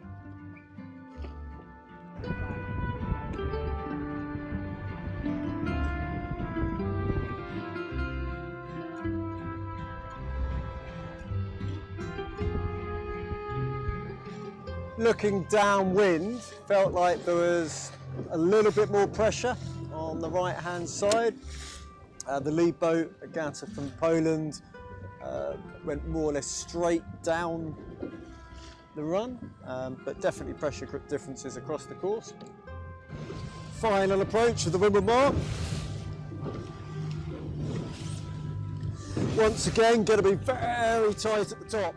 B: Looking downwind, felt like there was a little bit more pressure on the right hand side. The lead boat, a Regatta from Poland, went more or less straight down the run, but definitely pressure differences across the course. Final approach of the windward mark. Once again, going to be very tight at the top.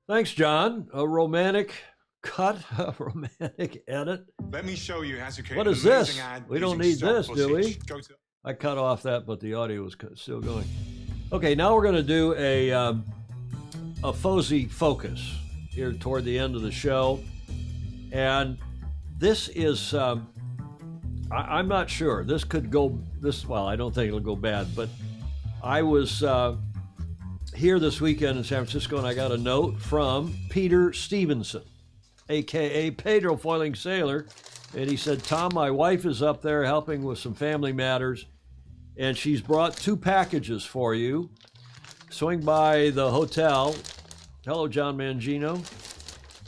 A: Thanks, John. A romantic cut, a romantic edit.
D: Let me show you how to create
A: What
D: an
A: is this?
D: amazing ad
A: We don't
D: using
A: need this,
D: stock
A: do we?
D: footage. Go to
A: I cut off that, but the audio was still going. Okay, now we're going to do a Fozy focus here toward the end of the show. And this is, I'm not sure. This could go, well, I don't think it'll go bad, but I was here this weekend in San Francisco, and I got a note from Peter Stevenson, a.k.a. Pedro Foiling Sailor, and he said, Tom, my wife is up there helping with some family matters, and she's brought 2 packages for you. Swing by the hotel, hello, John Mangino,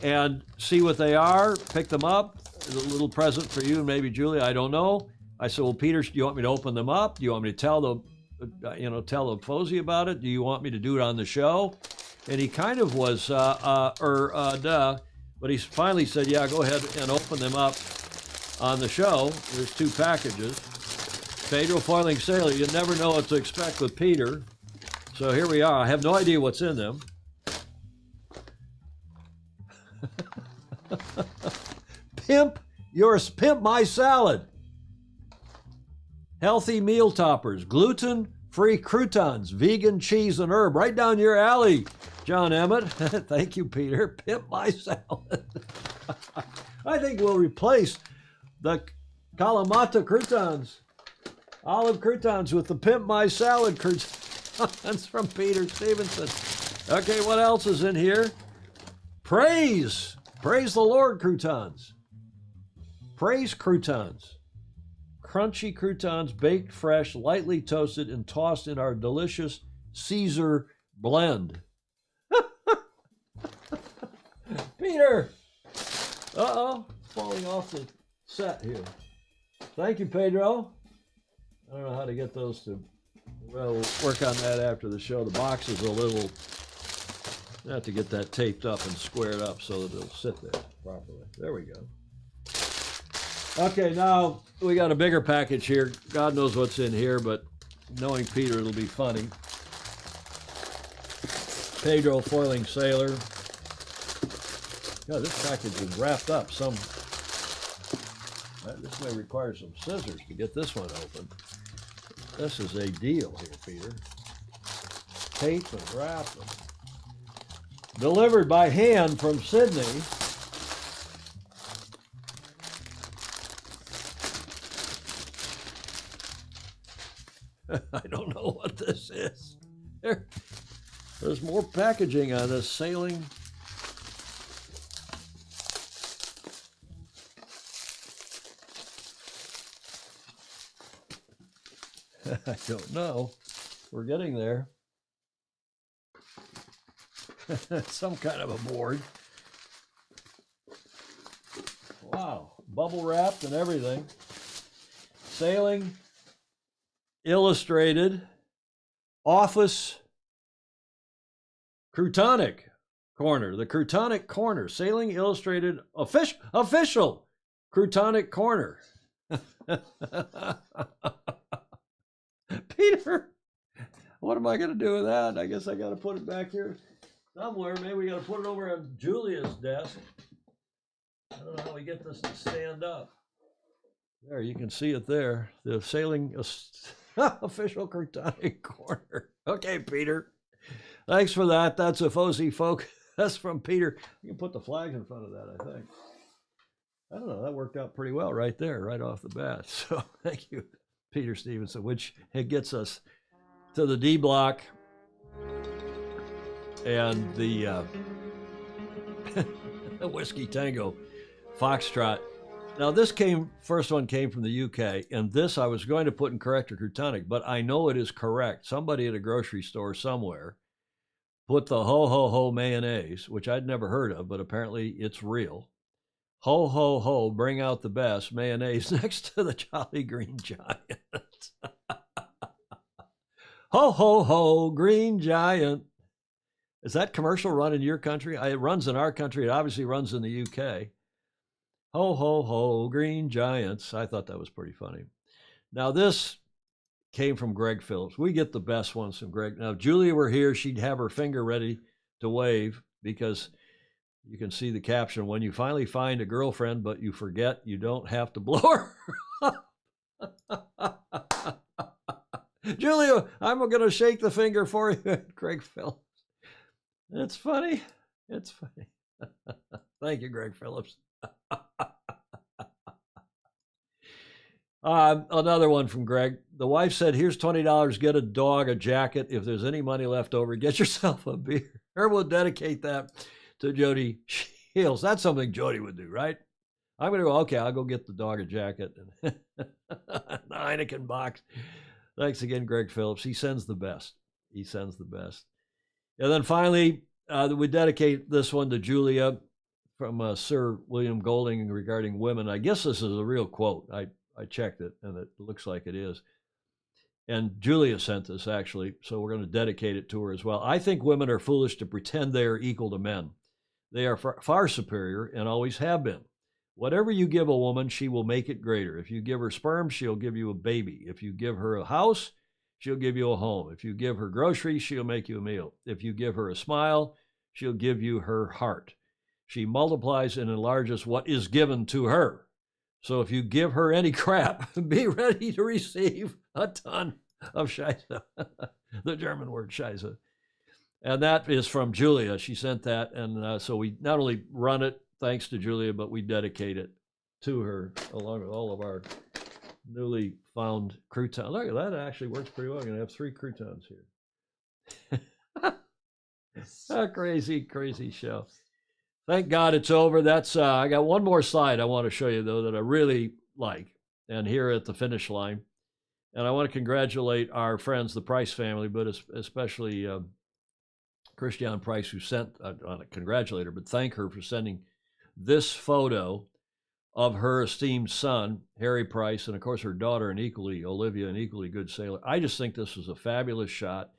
A: and see what they are, pick them up. A little present for you and maybe Julie, I don't know. I said, well, Peter, do you want me to open them up? Do you want me to tell the Fozy about it? Do you want me to do it on the show? And he kind of was, but he finally said, yeah, go ahead and open them up on the show. There's 2 packages. Pedro Foiling Sailor, you never know what to expect with Peter. So here we are. I have no idea what's in them. Pimp my salad. Healthy meal toppers, gluten-free croutons, vegan cheese and herb, right down your alley, John Emmett. Thank you, Peter. Pimp my salad. I think we'll replace the Kalamata croutons, olive croutons, with the Pimp My Salad croutons from Peter Stevenson. Okay, what else is in here? Praise the Lord croutons. Praise croutons. crunchy croutons, baked fresh, lightly toasted, and tossed in our delicious Caesar blend. Peter! Uh-oh, falling off the set here. Thank you, Pedro. I don't know how to get those to... Well, we'll work on that after the show. The box is a little... I have to get that taped up and squared up so that it'll sit there properly. There we go. Okay, now we got a bigger package here. God knows what's in here, but knowing Peter, it'll be funny. Pedro foiling sailor. God, this package is wrapped up. This may require some scissors to get this one open. This is a deal here, Peter. Tape and wrap. Delivered by hand from Sydney. I don't know what this is. There's more packaging on this sailing. I don't know. We're getting there. Some kind of a board. Wow. Bubble wrapped and everything. Sailing Illustrated Office Croutonic Corner. The Croutonic Corner. Sailing Illustrated official Croutonic Corner. Peter, what am I going to do with that? I guess I got to put it back here somewhere. Maybe we got to put it over on Julia's desk. I don't know how we get this to stand up. There, you can see it there. The Sailing Official Croutonic Corner. Okay, Peter. Thanks for that. That's a Fozy folk. That's from Peter. You can put the flags in front of that, I think. I don't know. That worked out pretty well right there, right off the bat. So thank you, Peter Stevenson, which it gets us to the D block and the Whiskey Tango Foxtrot. Now this first one came from the UK, and this I was going to put in correct or croutonic, but I know it is correct. Somebody at a grocery store somewhere put the ho ho ho mayonnaise, which I'd never heard of, but apparently it's real. Ho ho ho, bring out the best mayonnaise next to the Jolly Green Giant. Ho ho ho, Green Giant. Is that commercial run in your country? It runs in our country. It obviously runs in the UK. Ho ho ho, Green Giants. I thought that was pretty funny. Now this came from Greg Phillips. We get the best ones from Greg. Now if Julia were here, she'd have her finger ready to wave because you can see the caption, when you finally find a girlfriend, but you forget you don't have to blow her. Julia, I'm going to shake the finger for you, Greg Phillips. It's funny. It's funny. Thank you, Greg Phillips. Another one from Greg. The wife said, here's $20, get a dog a jacket. If there's any money left over, get yourself a beer. Or we'll dedicate that to Jody Shields. That's something Jody would do, right? I'm going to go, okay, I'll go get the dog a jacket and the Heineken box. Thanks again, Greg Phillips. He sends the best. He sends the best. And then finally, we dedicate this one to Julia from Sir William Golding regarding women. I guess this is a real quote. I checked it, and it looks like it is. And Julia sent this, actually, so we're going to dedicate it to her as well. I think women are foolish to pretend they are equal to men. They are far superior and always have been. Whatever you give a woman, she will make it greater. If you give her sperm, she'll give you a baby. If you give her a house, she'll give you a home. If you give her groceries, she'll make you a meal. If you give her a smile, she'll give you her heart. She multiplies and enlarges what is given to her. So if you give her any crap, be ready to receive a ton of Scheiße. The German word Scheiße. And that is from Julia. She sent that. And so we not only run it thanks to Julia, but we dedicate it to her along with all of our newly found croutons. Look, that actually works pretty well. I'm going to have 3 croutons here. A crazy, crazy show. Thank God it's over. That's I got one more slide I want to show you, though, that I really like. and here at the finish line. And I want to congratulate our friends, the Price family, but especially Christiane Price, who sent, not congratulate her, but thank her for sending this photo of her esteemed son, Harry Price, and of course her daughter, Olivia, an equally good sailor. I just think this was a fabulous shot.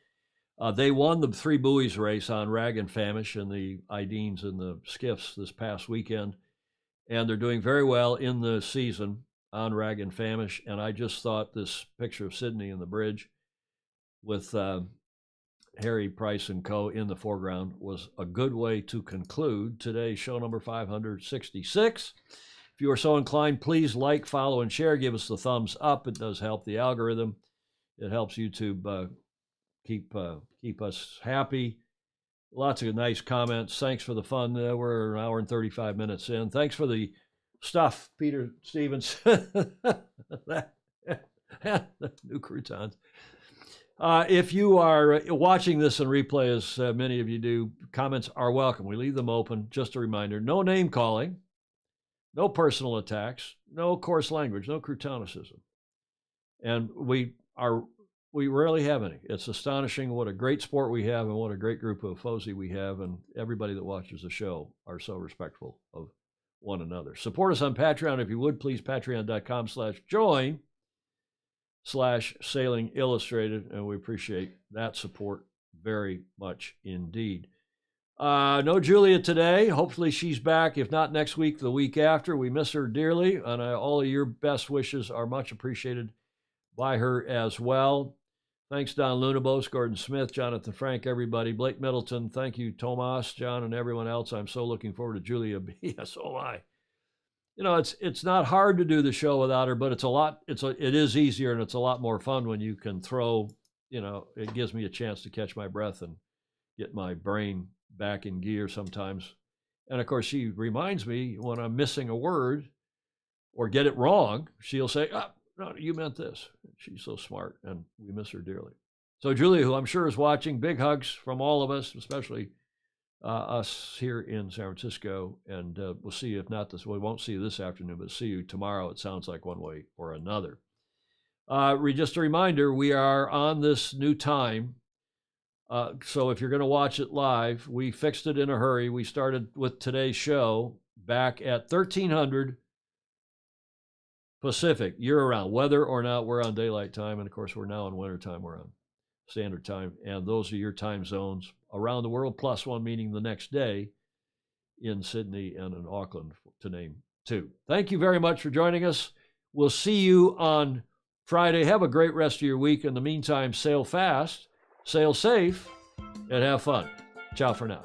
A: They won the Three Buoys race on Rag and Famish and the Ideens and the skiffs this past weekend, and they're doing very well in the season on Rag and Famish. And I just thought this picture of Sydney in the bridge with Harry Price and co. in the foreground was a good way to conclude today's show number 566. If you are so inclined, please like, follow, and share. Give us the thumbs up. It does help the algorithm. It helps YouTube keep us happy. Lots of nice comments. Thanks for the fun. We're an hour and 35 minutes in. Thanks for the stuff, Peter Stevens. New croutons. If you are watching this in replay, as many of you do, comments are welcome. We leave them open. Just a reminder, no name calling, no personal attacks, no coarse language, no croutonicism. And we rarely have any. It's astonishing what a great sport we have and what a great group of FOSI we have, and everybody that watches the show are so respectful of one another. Support us on Patreon if you would, please, patreon.com/join/Sailing Illustrated, and we appreciate that support very much indeed. No Julia today. Hopefully she's back. If not next week, the week after. We miss her dearly, and all of your best wishes are much appreciated by her as well. Thanks, Don Lunabos, Gordon Smith, Jonathan Frank, everybody. Blake Middleton, thank you, Tomas, John, and everyone else. I'm so looking forward to Julia B. Yes, so am I. You know, it's not hard to do the show without her, but it is easier, and it's a lot more fun when you can throw, it gives me a chance to catch my breath and get my brain back in gear sometimes. And of course, she reminds me when I'm missing a word or get it wrong, she'll say, no, you meant this. She's so smart, and we miss her dearly. So Julia, who I'm sure is watching, big hugs from all of us, especially us here in San Francisco, and we'll see you, if not this, we won't see you this afternoon, but see you tomorrow, it sounds like, one way or another. Just a reminder, we are on this new time, so if you're going to watch it live, we fixed it in a hurry. We started with today's show back at 1300 Pacific, year-round, whether or not we're on daylight time, and of course we're now in winter time, we're on standard time, and those are your time zones around the world, plus one, meaning the next day in Sydney and in Auckland, to name two. Thank you very much for joining us. We'll see you on Friday. Have a great rest of your week. In the meantime, sail fast, sail safe, and have fun. Ciao for now.